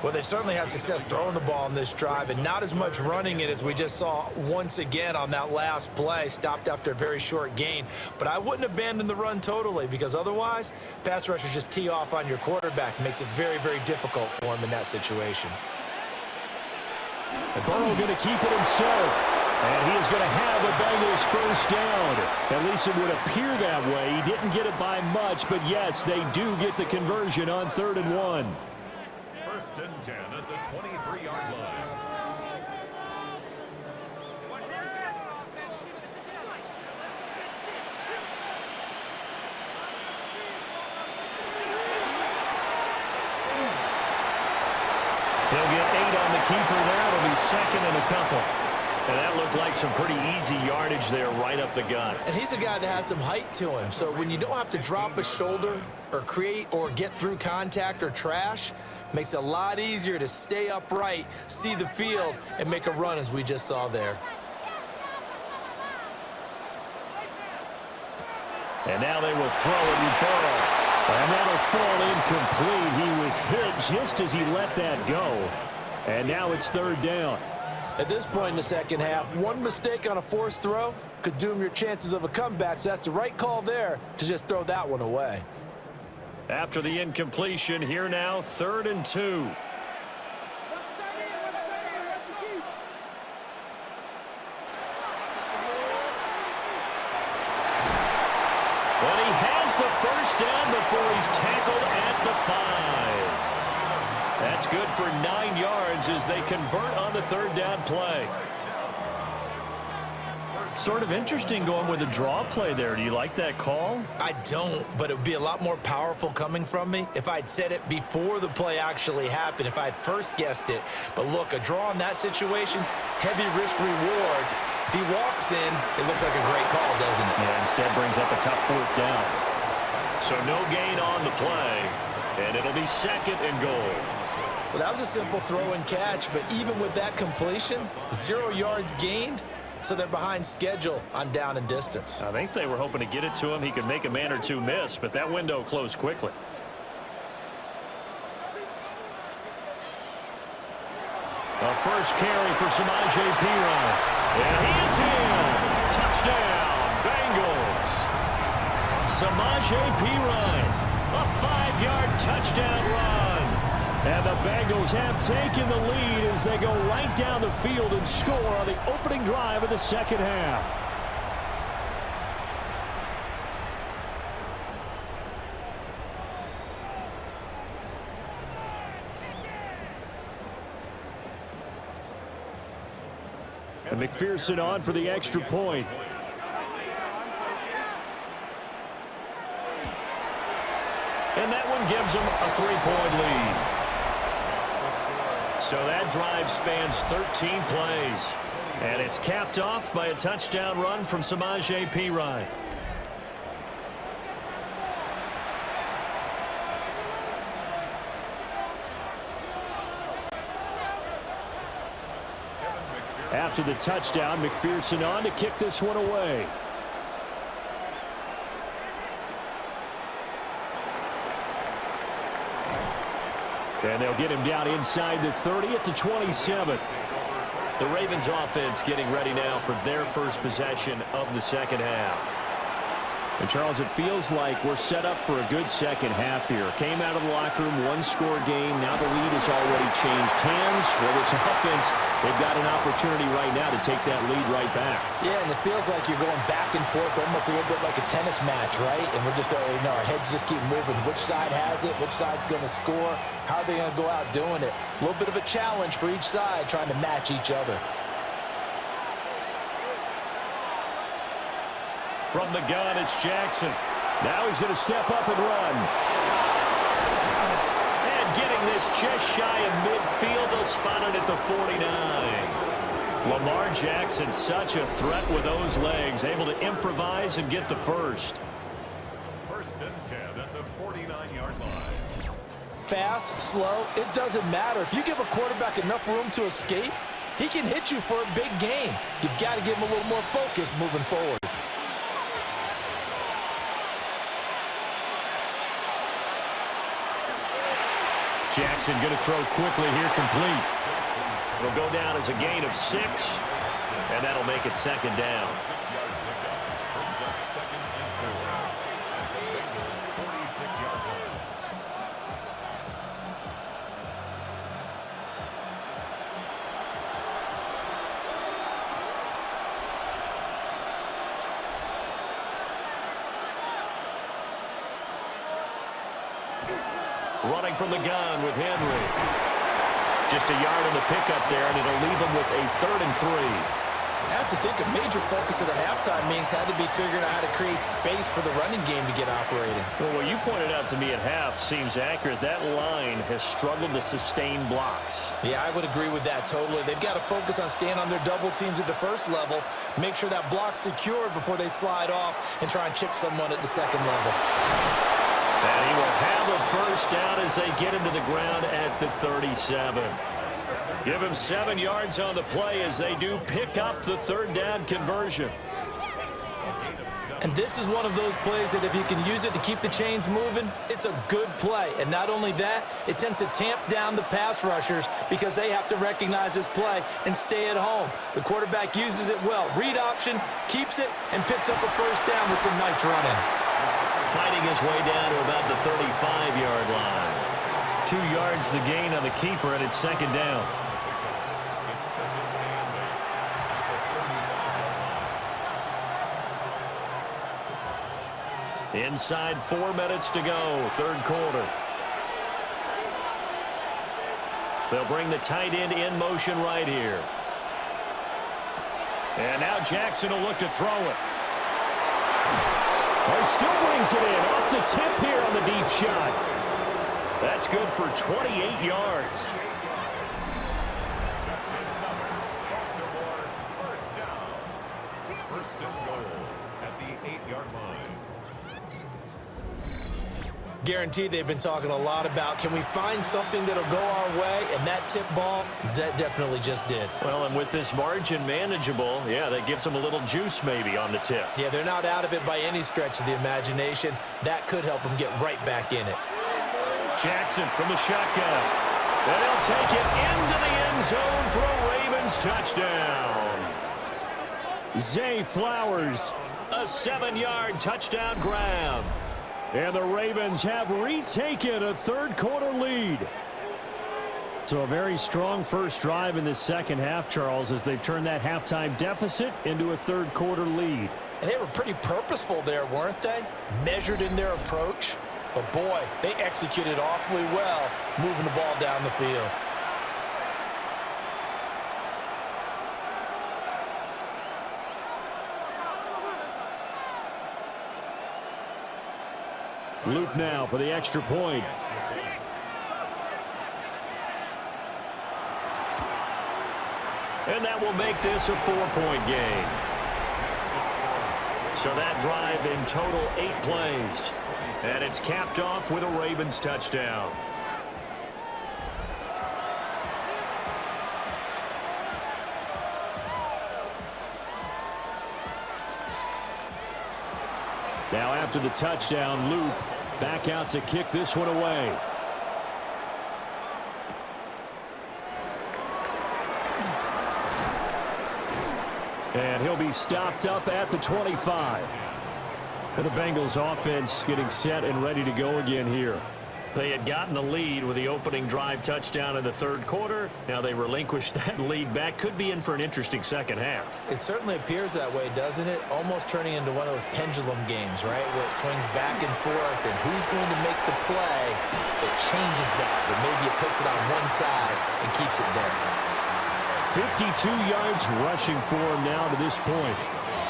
Speaker 3: Well, they certainly had success throwing the ball on this drive and not as much running it as we just saw once again on that last play. Stopped after a very short gain. But I wouldn't abandon the run totally because otherwise, pass rushers just tee off on your quarterback. Makes it very, very difficult for him in that situation.
Speaker 2: And Burrow going to keep it himself. And he is going to have a Bengals 1st down. At least it would appear that way. He didn't get it by much, but yes, they do get the conversion on 3rd and 1.
Speaker 4: First and 10 at the 23-yard line.
Speaker 2: He'll get 8 on the keeper there. It'll be 2nd and a couple.
Speaker 1: And that looked like some pretty easy yardage there right up the gut.
Speaker 3: And he's a guy that has some height to him. So when you don't have to drop a shoulder or create or get through contact or trash, makes it a lot easier to stay upright, see the field, and make a run as we just saw there.
Speaker 2: And now they will throw it with Burrow. And that'll fall incomplete. He was hit just as he let that go. And now it's 3rd down.
Speaker 3: At this point in the second half, one mistake on a forced throw could doom your chances of a comeback, so that's the right call there to just throw that one away.
Speaker 1: After the incompletion, here now, 3rd and 2. But he has the 1st down before he's tackled at the 5. That's good for 9 yards as they convert on the 3rd down play.
Speaker 2: Sort of interesting going with a draw play there. Do you like that call?
Speaker 3: I don't, but it would be a lot more powerful coming from me if I'd said it before the play actually happened, if I'd first guessed it. But look, a draw in that situation, heavy risk reward. If he walks in, it looks like a great call, doesn't it?
Speaker 2: Yeah, instead brings up a tough 4th down.
Speaker 1: So no gain on the play, and it'll be 2nd and goal.
Speaker 3: Well, that was a simple throw and catch, but even with that completion, 0 yards gained, so they're behind schedule on down and distance.
Speaker 1: I think they were hoping to get it to him. He could make a man or two miss, but that window closed quickly.
Speaker 2: A first carry for Samaje Perine. And he is in. Touchdown, Bengals. Samaje Perine, a 5-yard touchdown run. And the Bengals have taken the lead as they go right down the field and score on the opening drive of the second half. And McPherson on for the extra point. And that one gives them a 3-point lead. So that drive spans 13 plays. And it's capped off by a touchdown run from Samaje Perine. After the touchdown, McPherson on to kick this one away. And they'll get him down inside the 30 at the 27.
Speaker 1: The Ravens offense getting ready now for their first possession of the second half.
Speaker 2: And Charles, it feels like we're set up for a good second half here. Came out of the locker room, one-score game. Now the lead has already changed hands. Well, this offense, they've got an opportunity right now to take that lead right back.
Speaker 3: Yeah, and it feels like you're going back and forth, almost a little bit like a tennis match, right? And we're just, our heads just keep moving. Which side has it? Which side's going to score? How are they going to go out doing it? A little bit of a challenge for each side, trying to match each other.
Speaker 2: From the gun, it's Jackson. Now he's going to step up and run.
Speaker 1: And getting this just shy of midfield, they'll spot it at the 49. Lamar Jackson, such a threat with those legs, able to improvise and get the first.
Speaker 4: First and 10 at the 49-yard line.
Speaker 3: Fast, slow, it doesn't matter. If you give a quarterback enough room to escape, he can hit you for a big gain. You've got to give him a little more focus moving forward.
Speaker 2: Jackson going to throw quickly here, complete.
Speaker 1: It'll go down as a gain of 6, and that'll make it second down.
Speaker 4: 6-yard pickup brings up second and 4 at the Bengals' 46-yard line.
Speaker 1: Running from the gun with Henry. Just a yard on the pickup there, and it'll leave him with a 3rd and 3.
Speaker 3: I have to think a major focus of the halftime meetings had to be figuring out how to create space for the running game to get operating.
Speaker 2: Well, what you pointed out to me at half seems accurate. That line has struggled to sustain blocks.
Speaker 3: Yeah, I would agree with that totally. They've got to focus on staying on their double teams at the first level, make sure that block's secured before they slide off and try and chip someone at the second level.
Speaker 1: And he will have a first down as they get him to the ground at the 37. Give him 7 yards on the play as they do pick up the 3rd down conversion.
Speaker 3: And this is one of those plays that if you can use it to keep the chains moving, it's a good play. And not only that, it tends to tamp down the pass rushers because they have to recognize this play and stay at home. The quarterback uses it well. Read option, keeps it, and picks up a first down with some nice running.
Speaker 1: Fighting his way down to about the 35-yard line.
Speaker 2: 2 yards the gain on the keeper, and it's second down.
Speaker 1: Inside 4 minutes to go, 3rd quarter. They'll bring the tight end in motion right here.
Speaker 2: And now Jackson will look to throw it. He still brings it in off the tip here on the deep shot.
Speaker 1: That's good for 28 yards.
Speaker 4: First and goal at the 8-yard line.
Speaker 3: Guaranteed they've been talking a lot about, can we find something that'll go our way? And that tip ball, that definitely just did.
Speaker 1: Well, and with this margin manageable, yeah, that gives them a little juice maybe on the tip.
Speaker 3: Yeah, they're not out of it by any stretch of the imagination. That could help them get right back in it.
Speaker 2: Jackson from the shotgun. And he'll take it into the end zone for a Ravens touchdown. Zay Flowers,
Speaker 1: A 7-yard touchdown grab.
Speaker 2: and the Ravens have retaken a 3rd quarter lead. So a very strong first drive in the second half, Charles, as they've turned that halftime deficit into a 3rd quarter lead.
Speaker 3: And they were pretty purposeful there, weren't they? Measured in their approach. But boy, they executed awfully well moving the ball down the field.
Speaker 2: Luke now for the extra point.
Speaker 1: And that will make this a 4-point game. So that drive in total 8 plays. And it's capped off with a Ravens touchdown.
Speaker 2: Now after the touchdown, loop back out to kick this one away. And he'll be stopped up at the 25. And the Bengals offense getting set and ready to go again here. They had gotten the lead with the opening drive touchdown in the third quarter. Now they relinquished that lead back. Could be in for an interesting second half.
Speaker 3: It certainly appears that way, doesn't it? Almost turning into one of those pendulum games, right? Where it swings back and forth, and who's going to make the play that changes that maybe it puts it on one side and keeps it there.
Speaker 2: 52 yards rushing for him now to this point.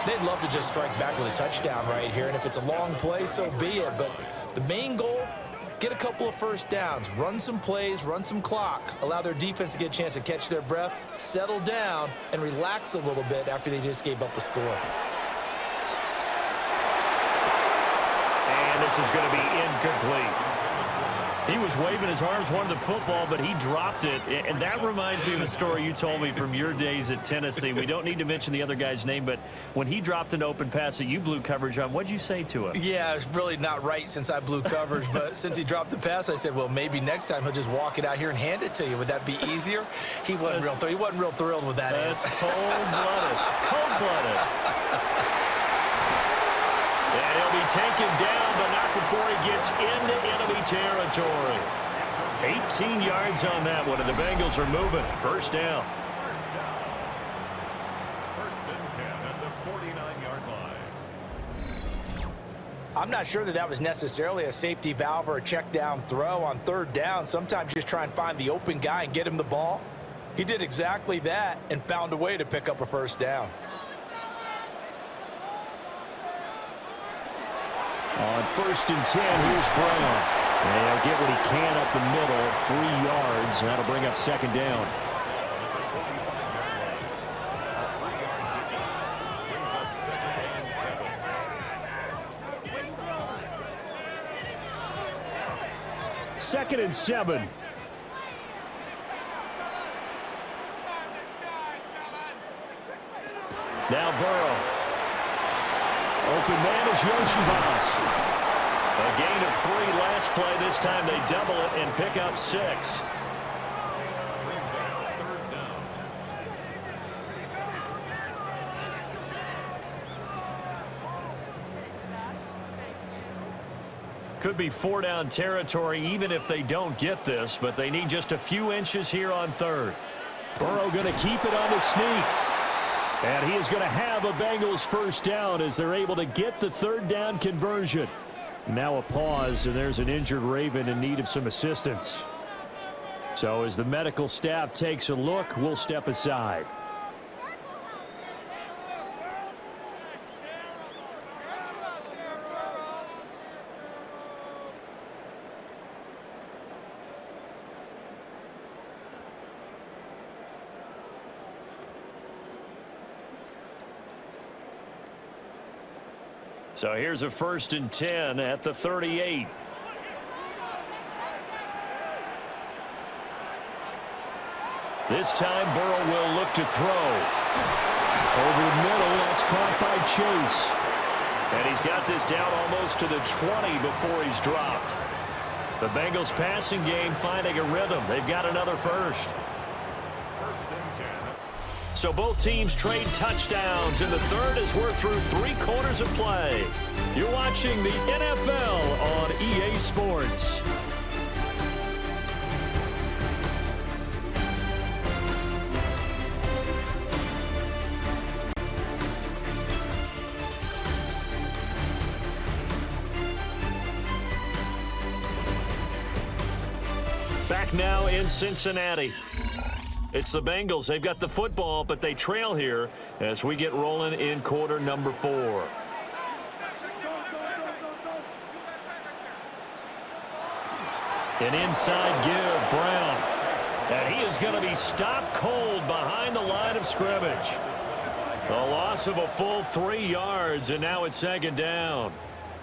Speaker 3: They'd love to just strike back with a touchdown right here, and if it's a long play, so be it. But the main goal, get a couple of first downs, run some plays, run some clock, allow their defense to get a chance to catch their breath, settle down, and relax a little bit after they just gave up a score.
Speaker 2: And this is going to be incomplete. He was waving his arms, wanted the football, but he dropped it. And that reminds me of the story you told me from your days at Tennessee. We don't need to mention the other guy's name, but when he dropped an open pass that you blew coverage on, what'd you say to him?
Speaker 3: Yeah, it's really not right since I blew coverage, but since he dropped the pass, I said, well, maybe next time he'll just walk it out here and hand it to you. Would that be easier? He wasn't real thrilled with that answer.
Speaker 2: That's cold-blooded. Cold-blooded. And he'll be taken down, but not before he gets into enemy territory. 18 yards on that one, and the Bengals are moving. First down.
Speaker 4: First and 10 at the 49-yard line.
Speaker 3: I'm not sure that was necessarily a safety valve or a check down throw on third down. Sometimes you just try and find the open guy and get him the ball. He did exactly that and found a way to pick up a first down.
Speaker 2: On first and 10, here's Brown. And he'll get what he can up the middle, 3 yards. That'll bring up second down.
Speaker 4: Brings up second and 7.
Speaker 2: Second and 7. Now Burrow. Open man is Yoshivas. A gain of 3 last play. This time they double it and pick up 6.
Speaker 4: Brings up third down.
Speaker 2: Could be 4-down territory even if they don't get this, but they need just a few inches here on third. Burrow going to keep it on the sneak. And he is going to have a Bengals first down as they're able to get the third down conversion. Now a pause, and there's an injured Raven in need of some assistance. So as the medical staff takes a look, we'll step aside. So here's a first and 10 at the 38. This time Burrow will look to throw. Over the middle, that's caught by Chase. And he's got this down almost to the 20 before he's dropped. The Bengals passing game finding a rhythm. They've got another first.
Speaker 4: First and 10.
Speaker 2: So both teams trade touchdowns in the third as we're through 3 quarters of play. You're watching the NFL on EA Sports. Back now in Cincinnati. It's the Bengals. They've got the football, but they trail here as we get rolling in quarter number 4. An inside give, Brown. And he is going to be stopped cold behind the line of scrimmage. A loss of a full 3 yards, and now it's second down.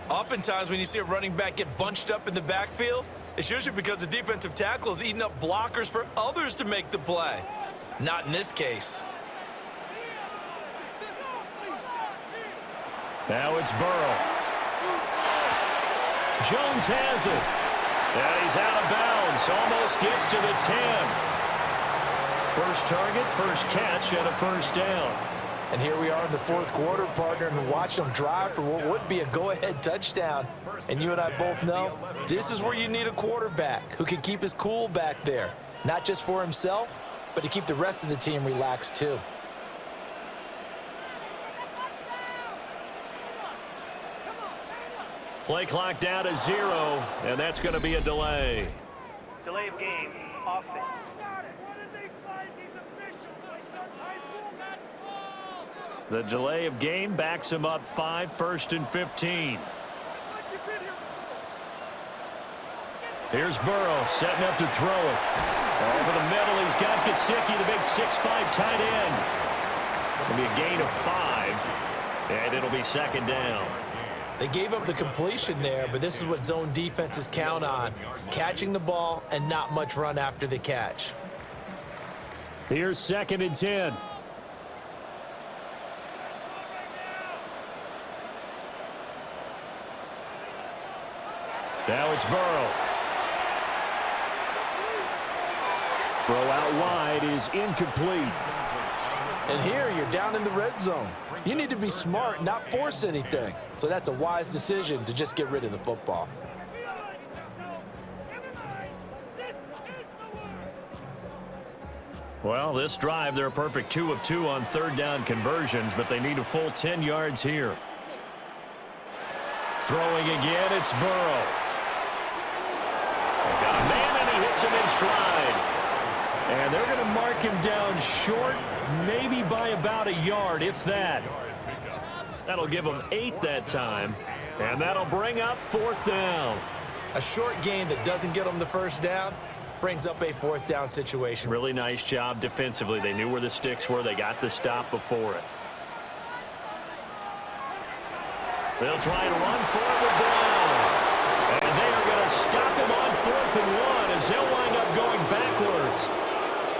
Speaker 3: Oftentimes when you see a running back get bunched up in the backfield, it's usually because the defensive tackle is eating up blockers for others to make the play. Not in this case.
Speaker 2: Now it's Burrow. Jones has it. And he's out of bounds. Almost gets to the 10. First target, first catch, and a first down.
Speaker 3: And here we are in the fourth quarter, partner, and watch them drive for what would be a go-ahead touchdown. And you and I both know this is where you need a quarterback who can keep his cool back there. Not just for himself, but to keep the rest of the team relaxed too.
Speaker 2: Play clock down to 0, and that's going to be a delay.
Speaker 5: Delay of game, offense.
Speaker 2: The delay of game backs him up 5, 1st and 15. Here's Burrow setting up to throw it. Over the middle, he's got Gesicki, the big 6'5" tight end. It'll be a gain of 5, and it'll be second down.
Speaker 3: They gave up the completion there, but this is what zone defenses count on. Catching the ball and not much run after the catch.
Speaker 2: Here's 2nd and 10. Now it's Burrow. Throw out wide is incomplete.
Speaker 3: And here you're down in the red zone. You need to be smart, not force anything. So that's a wise decision to just get rid of the football.
Speaker 2: Well, this drive, they're a perfect 2 of 2 on third down conversions, but they need a full 10 yards here. Throwing again, it's Burrow. They got a man, and he hits him in stride. And they're going to mark him down short, maybe by about a yard, if that. That'll give him 8 that time, and that'll bring up 4th down.
Speaker 3: A short gain that doesn't get them the first down brings up a 4th down situation.
Speaker 2: Really nice job defensively. They knew where the sticks were. They got the stop before it. They'll try and run forward Brown. And they are going to stop him on 4th and 1 as they'll wind up going backwards.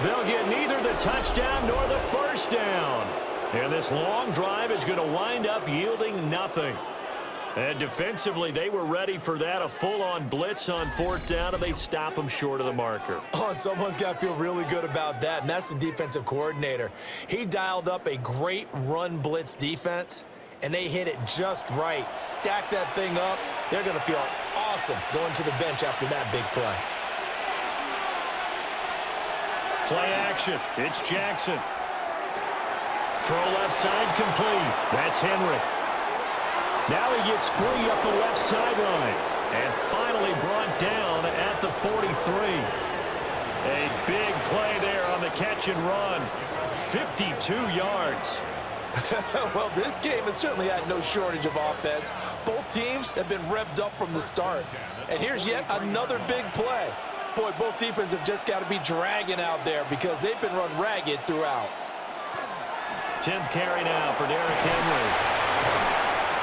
Speaker 2: They'll get neither the touchdown nor the first down. And this long drive is going to wind up yielding nothing. And defensively, they were ready for that, a full-on blitz on 4th down, and they stop them short of the marker.
Speaker 3: Oh, and someone's got to feel really good about that, and that's the defensive coordinator. He dialed up a great run blitz defense, and they hit it just right. Stack that thing up. They're going to feel awesome going to the bench after that big play.
Speaker 2: Play action. It's Jackson. Throw left side complete. That's Henry. Now he gets free up the left sideline. And finally brought down at the 43. A big play there on the catch and run. 52 yards.
Speaker 3: Well, this game has certainly had no shortage of offense. Both teams have been revved up from the start. And here's yet another big play. Boy, both defenses have just got to be dragging out there because they've been run ragged throughout.
Speaker 2: 10th carry now for Derrick Henry.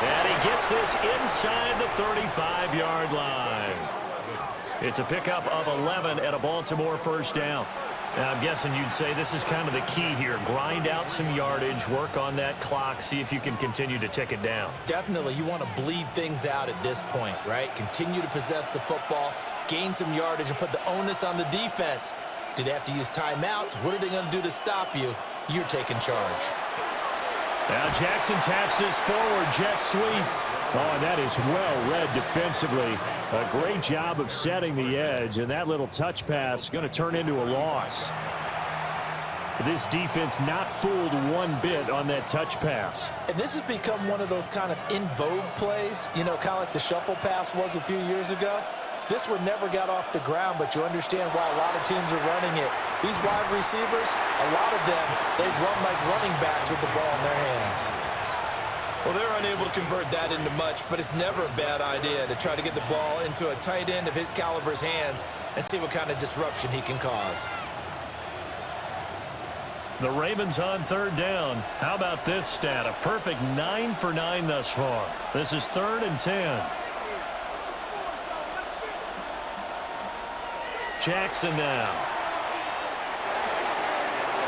Speaker 2: And he gets this inside the 35-yard line. It's a pickup of 11 at a Baltimore first down. Now, I'm guessing you'd say this is kind of the key here. Grind out some yardage, work on that clock, see if you can continue to tick it down.
Speaker 3: Definitely, you want to bleed things out at this point, right? Continue to possess the football, gain some yardage, and put the onus on the defense. Do they have to use timeouts? What are they going to do to stop you? You're taking charge.
Speaker 2: Now Jackson taps this forward jet sweep. Oh, and that is well read defensively. A great job of setting the edge, and that little touch pass going to turn into a loss. This defense not fooled one bit on that touch pass.
Speaker 3: And this has become one of those kind of in vogue plays, you know, kind of like the shuffle pass was a few years ago. This one never got off the ground, but you understand why a lot of teams are running it. These wide receivers, a lot of them, they run like running backs with the ball in their hands.
Speaker 7: Well, they're unable to convert that into much, but it's never a bad idea to try to get the ball into a tight end of his caliber's hands and see what kind of disruption he can cause.
Speaker 2: The Ravens on third down. How about this stat? A perfect 9 for 9 thus far. This is 3rd and 10. Jackson now.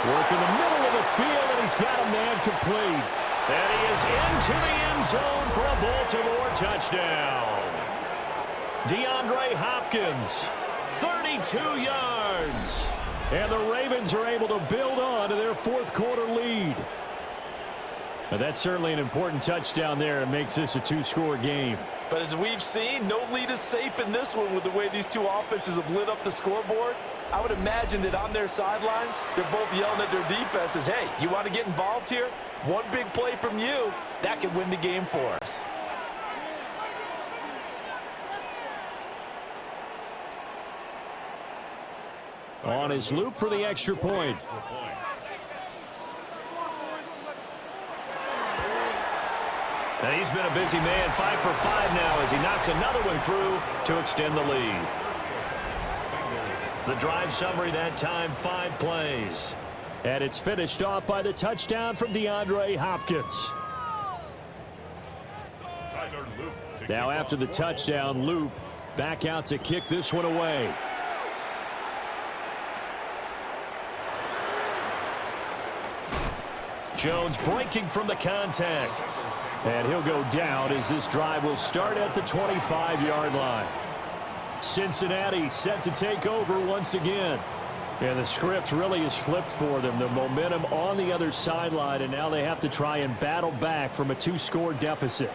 Speaker 2: Work in the middle of the field, and he's got a man complete. And he is into the end zone for a Baltimore touchdown. DeAndre Hopkins, 32 yards. And the Ravens are able to build on to their fourth quarter lead. But that's certainly an important touchdown there. It makes this a two-score game.
Speaker 3: But as we've seen, no lead is safe in this one with the way these two offenses have lit up the scoreboard. I would imagine that on their sidelines, they're both yelling at their defenses, hey, you want to get involved here? One big play from you, that could win the game for us.
Speaker 2: On his loop for the extra point. And he's been a busy man, 5 for 5 now as he knocks another one through to extend the lead. The drive summary that time, 5 plays. And it's finished off by the touchdown from DeAndre Hopkins. Now after the touchdown, Loop back out to kick this one away. Jones breaking from the contact. And he'll go down as this drive will start at the 25-yard line. Cincinnati set to take over once again. And the script really is flipped for them. The momentum on the other sideline, and now they have to try and battle back from a 2-score deficit.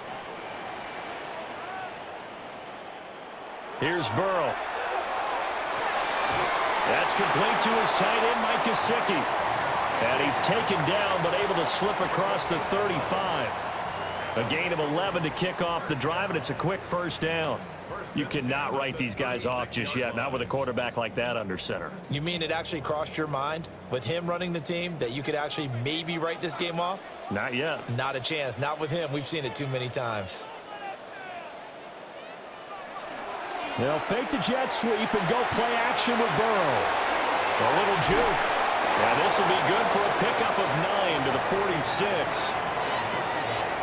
Speaker 2: Here's Burrow. That's complete to his tight end, Mike Gesicki. And he's taken down, but able to slip across the 35. A gain of 11 to kick off the drive, and it's a quick first down. You cannot write these guys off just yet, not with a quarterback like that under center.
Speaker 3: You mean it actually crossed your mind with him running the team that you could actually maybe write this game off?
Speaker 2: Not yet.
Speaker 3: Not a chance. Not with him. We've seen it too many times.
Speaker 2: They'll fake the jet sweep and go play action with Burrow. A little juke. And this will be good for a pickup of 9 to the 46.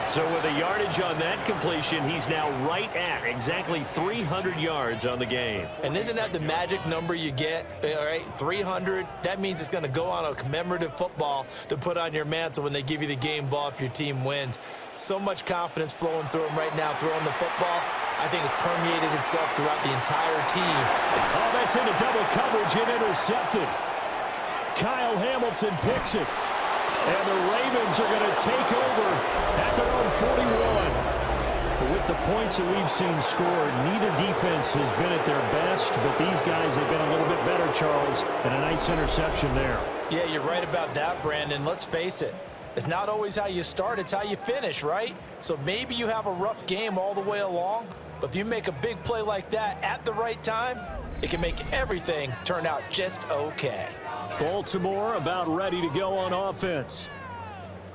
Speaker 2: So with a yardage on that completion, he's now right at exactly 300 yards on the game.
Speaker 3: And isn't that the magic number you get? All right, 300. That means it's going to go on a commemorative football to put on your mantle when they give you the game ball if your team wins. So much confidence flowing through him right now, throwing the football. I think it's permeated itself throughout the entire team.
Speaker 2: Oh, that's into double coverage and intercepted. Kyle Hamilton picks it. And the Ravens are going to take over at their own 41. But with the points that we've seen scored, neither defense has been at their best, but these guys have been a little bit better, Charles, and a nice interception there.
Speaker 3: Yeah, you're right about that, Brandon. Let's face it. It's not always how you start, it's how you finish, right? So maybe you have a rough game all the way along, but if you make a big play like that at the right time, it can make everything turn out just okay.
Speaker 2: Baltimore about ready to go on offense.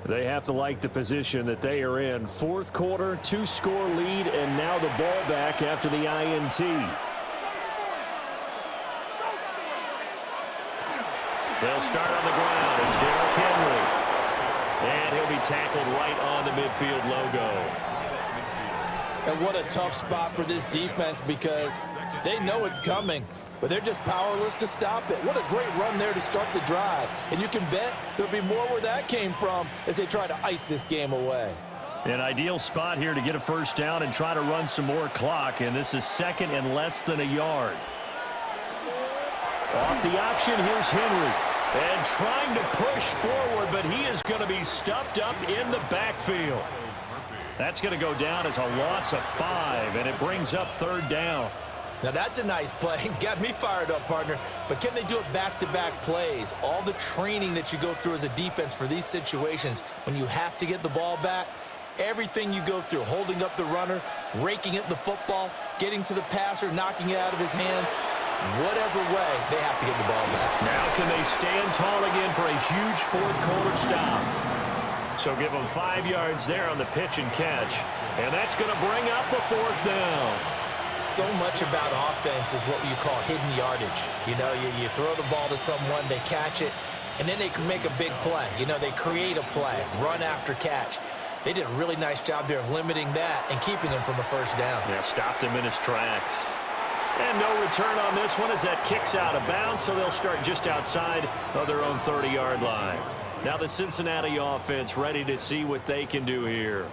Speaker 2: They have to like the position that they are in. Fourth quarter, 2-score lead, and now the ball back after the INT. They'll start on the ground. It's Derrick Henry. And he'll be tackled right on the midfield logo.
Speaker 3: And what a tough spot for this defense because they know it's coming, but they're just powerless to stop it. What a great run there to start the drive. And you can bet there'll be more where that came from as they try to ice this game away.
Speaker 2: An ideal spot here to get a first down and try to run some more clock, and this is second and less than a yard. Off the option, here's Henry. And trying to push forward, but he is going to be stuffed up in the backfield. That's going to go down as a loss of 5, and it brings up third down.
Speaker 3: Now that's a nice play. Got me fired up, partner. But can they do it back-to-back plays? All the training that you go through as a defense for these situations, when you have to get the ball back, everything you go through, holding up the runner, raking at the football, getting to the passer, knocking it out of his hands, whatever way, they have to get the ball back.
Speaker 2: Now can they stand tall again for a huge fourth quarter stop? So give them 5 yards there on the pitch and catch. And that's going to bring up a fourth down.
Speaker 3: So much about offense is what you call hidden yardage. You know, you throw the ball to someone, they catch it, and then they can make a big play. You know, they create a play, run after catch. They did a really nice job there of limiting that and keeping him from a first down.
Speaker 2: Yeah, stopped him in his tracks. And no return on this one as that kicks out of bounds, so they'll start just outside of their own 30-yard line. Now the Cincinnati offense ready to see what they can do here.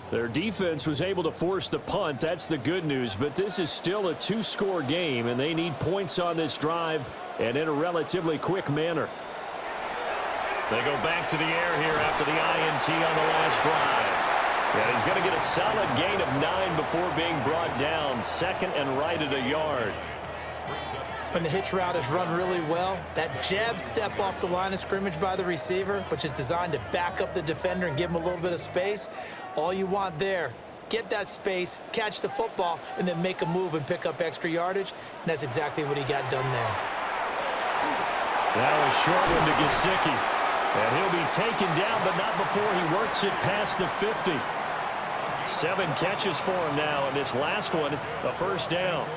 Speaker 2: Their defense was able to force the punt. That's the good news, but this is still a two-score game, and they need points on this drive and in a relatively quick manner.
Speaker 1: They go back to the air here after the INT on the last drive. And he's going to get a solid gain of 9 before being brought down. Second and right at a yard.
Speaker 3: When the hitch route is run really well, that jab step off the line of scrimmage by the receiver, which is designed to back up the defender and give him a little bit of space, all you want there, get that space, catch the football, and then make a move and pick up extra yardage, and that's exactly what he got done there.
Speaker 1: Now a short one to Gesicki. And he'll be taken down, but not before he works it past the 50. 7 catches for him now, and this last one, a first down.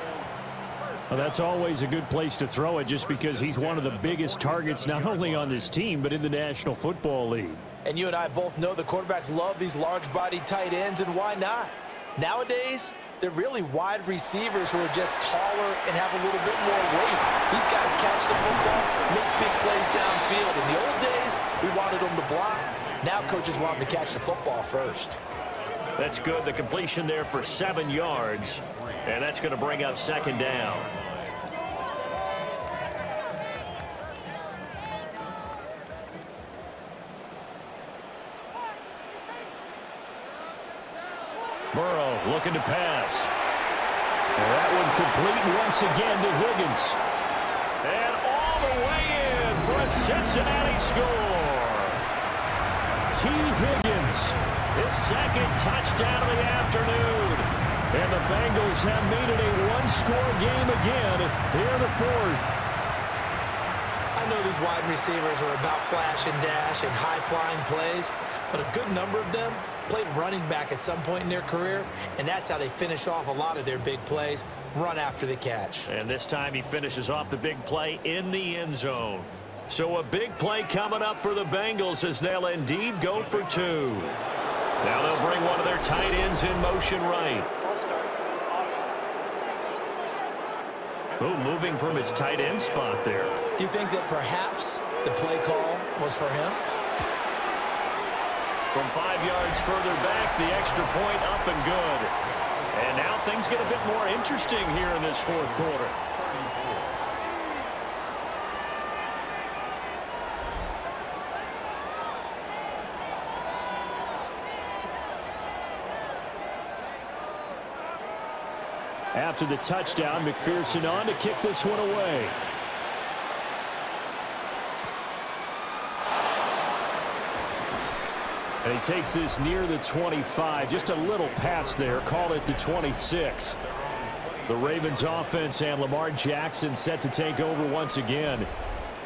Speaker 2: Well, that's always a good place to throw it just because he's one of the biggest targets not only on this team but in the National Football League.
Speaker 3: And you and I both know the quarterbacks love these large-bodied tight ends, and why not? Nowadays, they're really wide receivers who are just taller and have a little bit more weight. These guys catch the football, make big plays downfield. In the old days, we wanted them to block. Now coaches want them to catch the football first.
Speaker 1: That's good. The completion there for 7 yards. And that's going to bring up second down. Burrow looking to pass.
Speaker 2: That one complete once again to Higgins.
Speaker 1: And all the way in for a Cincinnati score.
Speaker 2: T. Higgins,
Speaker 1: His second touchdown of the afternoon.
Speaker 2: and the Bengals have made it a one-score game again here in the fourth.
Speaker 3: I know these wide receivers are about flash and dash and high-flying plays, but a good number of them played running back at some point in their career, and that's how they finish off a lot of their big plays, run after the catch.
Speaker 1: And this time he finishes off the big play in the end zone. So a big play coming up for the Bengals as they'll indeed go for 2. Now they'll bring one of their tight ends in motion right. Oh, moving from his tight end spot there.
Speaker 3: Do you think that perhaps the play call was for him?
Speaker 1: From 5 yards further back, the extra point up and good. And now things get a bit more interesting here in this fourth quarter.
Speaker 2: After the touchdown, McPherson on to kick this one away. And he takes this near the 25. Just a little pass there. Call it the 26. The Ravens offense and Lamar Jackson set to take over once again.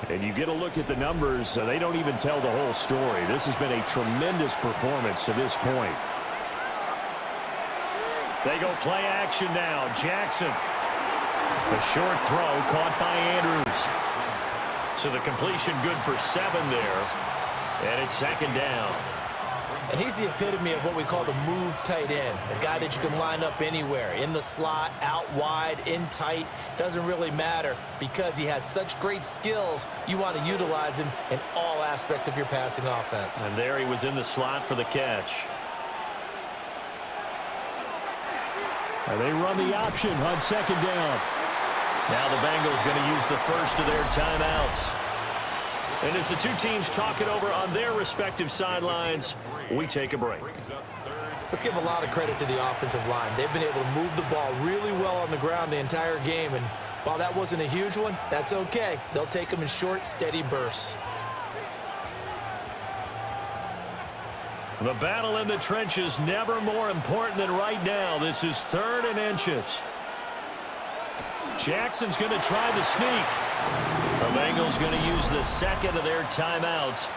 Speaker 2: And you get a look at the numbers. They don't even tell the whole story. This has been a tremendous performance to this point.
Speaker 1: They go play action now. Jackson. The short throw caught by Andrews. So the completion good for 7 there. And it's second down.
Speaker 3: And he's the epitome of what we call the move tight end, a guy that you can line up anywhere, in the slot, out wide, in tight, doesn't really matter because he has such great skills. You want to utilize him in all aspects of your passing offense.
Speaker 1: And there he was in the slot for the catch.
Speaker 2: And they run the option on second down.
Speaker 1: Now the Bengals going to use the first of their timeouts. And as the two teams talk it over on their respective sidelines, we take a break.
Speaker 3: Let's give a lot of credit to the offensive line. They've been able to move the ball really well on the ground the entire game. And while that wasn't a huge one, that's okay. They'll take them in short, steady bursts.
Speaker 1: The battle in the trenches never more important than right now. This is 3rd and inches. Jackson's going to try the sneak. The Bengals going to use the second of their timeouts.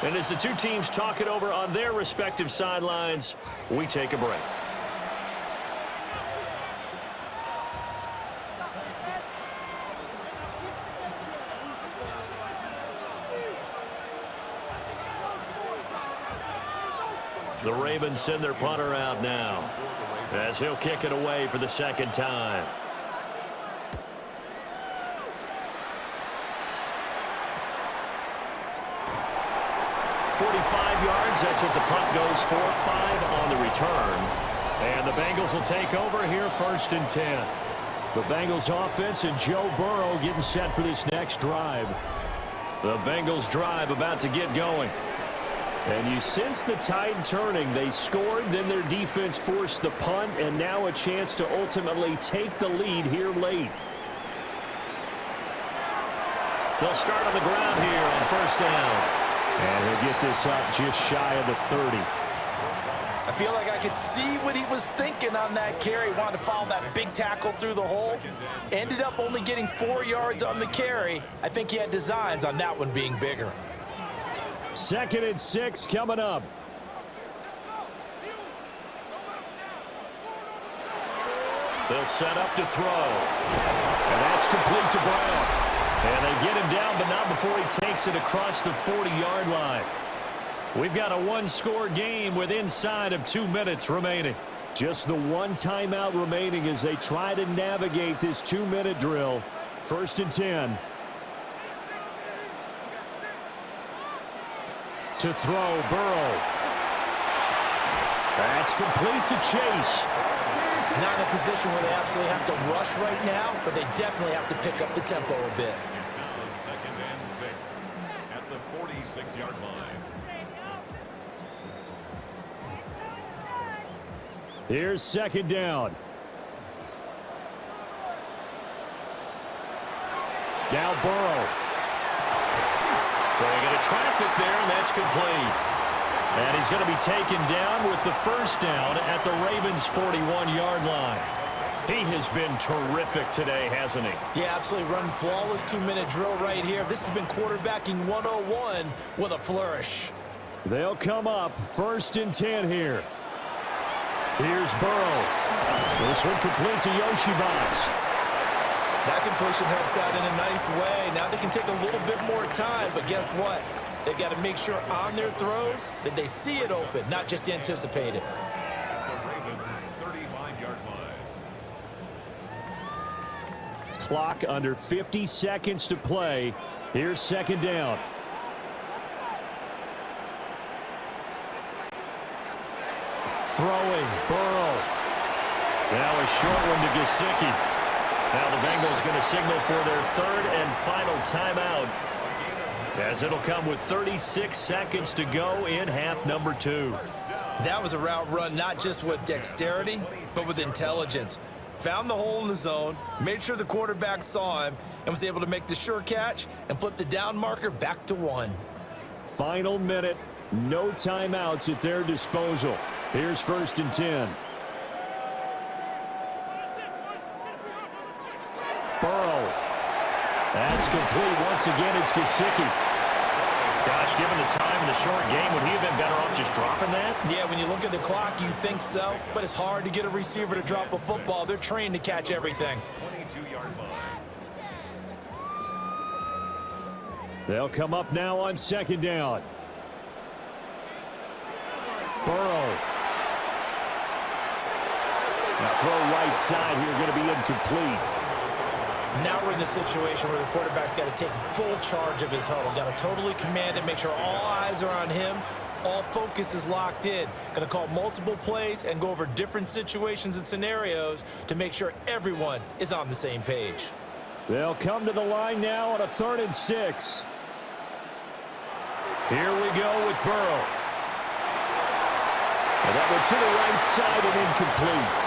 Speaker 1: And as the two teams talk it over on their respective sidelines, we take a break. The Ravens send their punter out now as he'll kick it away for the second time.
Speaker 2: 45 yards, that's what the punt goes for. 5 on the return. And the Bengals will take over here, 1st and 10. The Bengals offense and Joe Burrow getting set for this next drive. The Bengals drive about to get going. And you sense the tide turning. They scored, then their defense forced the punt, and now a chance to ultimately take the lead here late. They'll start on the ground here on 1st down. And he'll get this up just shy of the 30.
Speaker 3: I feel like I could see what he was thinking on that carry. Wanted to follow that big tackle through the hole. Ended up only getting 4 yards on the carry. I think he had designs on that one being bigger.
Speaker 2: 2nd and 6 coming up. They'll set up to throw. And that's complete to Brown. And they get him down, but not before he takes it across the 40-yard line. We've got a one-score game with inside of 2 minutes remaining. Just the one timeout remaining as they try to navigate this 2-minute drill. 1st and 10. To throw, Burrow. That's complete to Chase.
Speaker 3: Not in a position where they absolutely have to rush right now, but they definitely have to pick up the tempo a bit.
Speaker 4: It's now 2nd and 6 at the 46-yard line.
Speaker 2: Here's 2nd down. Now Burrow. So they get a traffic there, and that's complete. And he's going to be taken down with the 1st down at the Ravens' 41-yard line. He has been terrific today, hasn't he?
Speaker 3: Yeah, absolutely. Run flawless 2-minute drill right here. This has been quarterbacking 101 with a flourish.
Speaker 2: They'll come up 1st and 10 here. Here's Burrow. This one complete to Yoshivas.
Speaker 3: That completion helps out in a nice way. Now they can take a little bit more time, but guess what? They've got to make sure on their throws that they see it open, not just anticipate it.
Speaker 4: The Ravens' 35-yard line.
Speaker 2: Clock under 50 seconds to play. Here's 2nd down. Throwing, Burrow. Now a short one to Gesicki. Now the Bengals going to signal for their 3rd and final timeout, as it'll come with 36 seconds to go in half number 2.
Speaker 3: That was a route run not just with dexterity, but with intelligence. Found the hole in the zone, made sure the quarterback saw him, and was able to make the sure catch and flip the down marker back to 1.
Speaker 2: Final minute, no timeouts at their disposal. Here's 1st and 10. Burrow. That's complete. Once again, it's Gesicki. Gosh, given the time in the short game, would he have been better off just dropping that?
Speaker 3: Yeah, when you look at the clock, you think so, but it's hard to get a receiver to drop a football. They're trained to catch everything.
Speaker 4: 22-yard line.
Speaker 2: They'll come up now on 2nd down. Burrow. Now throw right side here, going to be incomplete.
Speaker 3: Now we're in the situation where the quarterback's got to take full charge of his huddle. Got to totally command it, make sure all eyes are on him. All focus is locked in. Going to call multiple plays and go over different situations and scenarios to make sure everyone is on the same page.
Speaker 2: They'll come to the line now on a 3rd and 6. Here we go with Burrow. And that went to the right side and incomplete.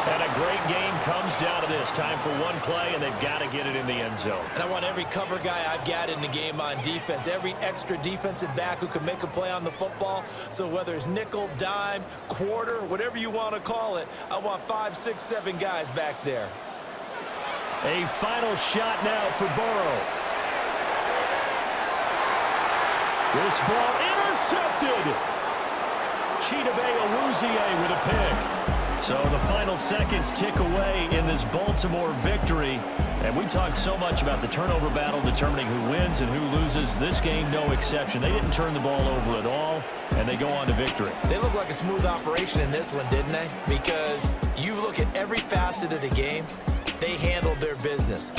Speaker 2: And a great game comes down to this. Time for one play, and they've got to get it in the end zone.
Speaker 3: And I want every cover guy I've got in the game on defense, every extra defensive back who can make a play on the football. So whether it's nickel, dime, quarter, whatever you want to call it, I want 5, 6, 7 guys back there.
Speaker 2: A final shot now for Burrow. This ball intercepted. Chidobe Awuzie with a pick. So the final seconds tick away in this Baltimore victory. And we talked so much about the turnover battle determining who wins and who loses. This game, no exception. They didn't turn the ball over at all, and they go on to victory.
Speaker 3: They look like a smooth operation in this one, didn't they? Because you look at every facet of the game, they handled their business.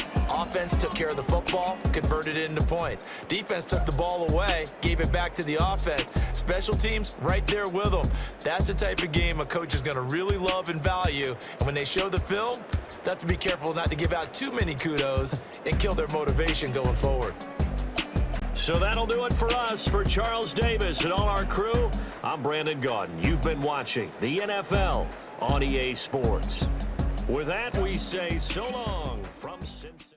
Speaker 7: Offense took care of the football, converted it into points. Defense took the ball away, gave it back to the offense. Special teams right there with them. That's the type of game a coach is going to really love and value. And when they show the film, they have to be careful not to give out too many kudos and kill their motivation going forward.
Speaker 2: So that'll do it for us. For Charles Davis and all our crew, I'm Brandon Gaudin. You've been watching the NFL on EA Sports. With that, we say so long from Cincinnati.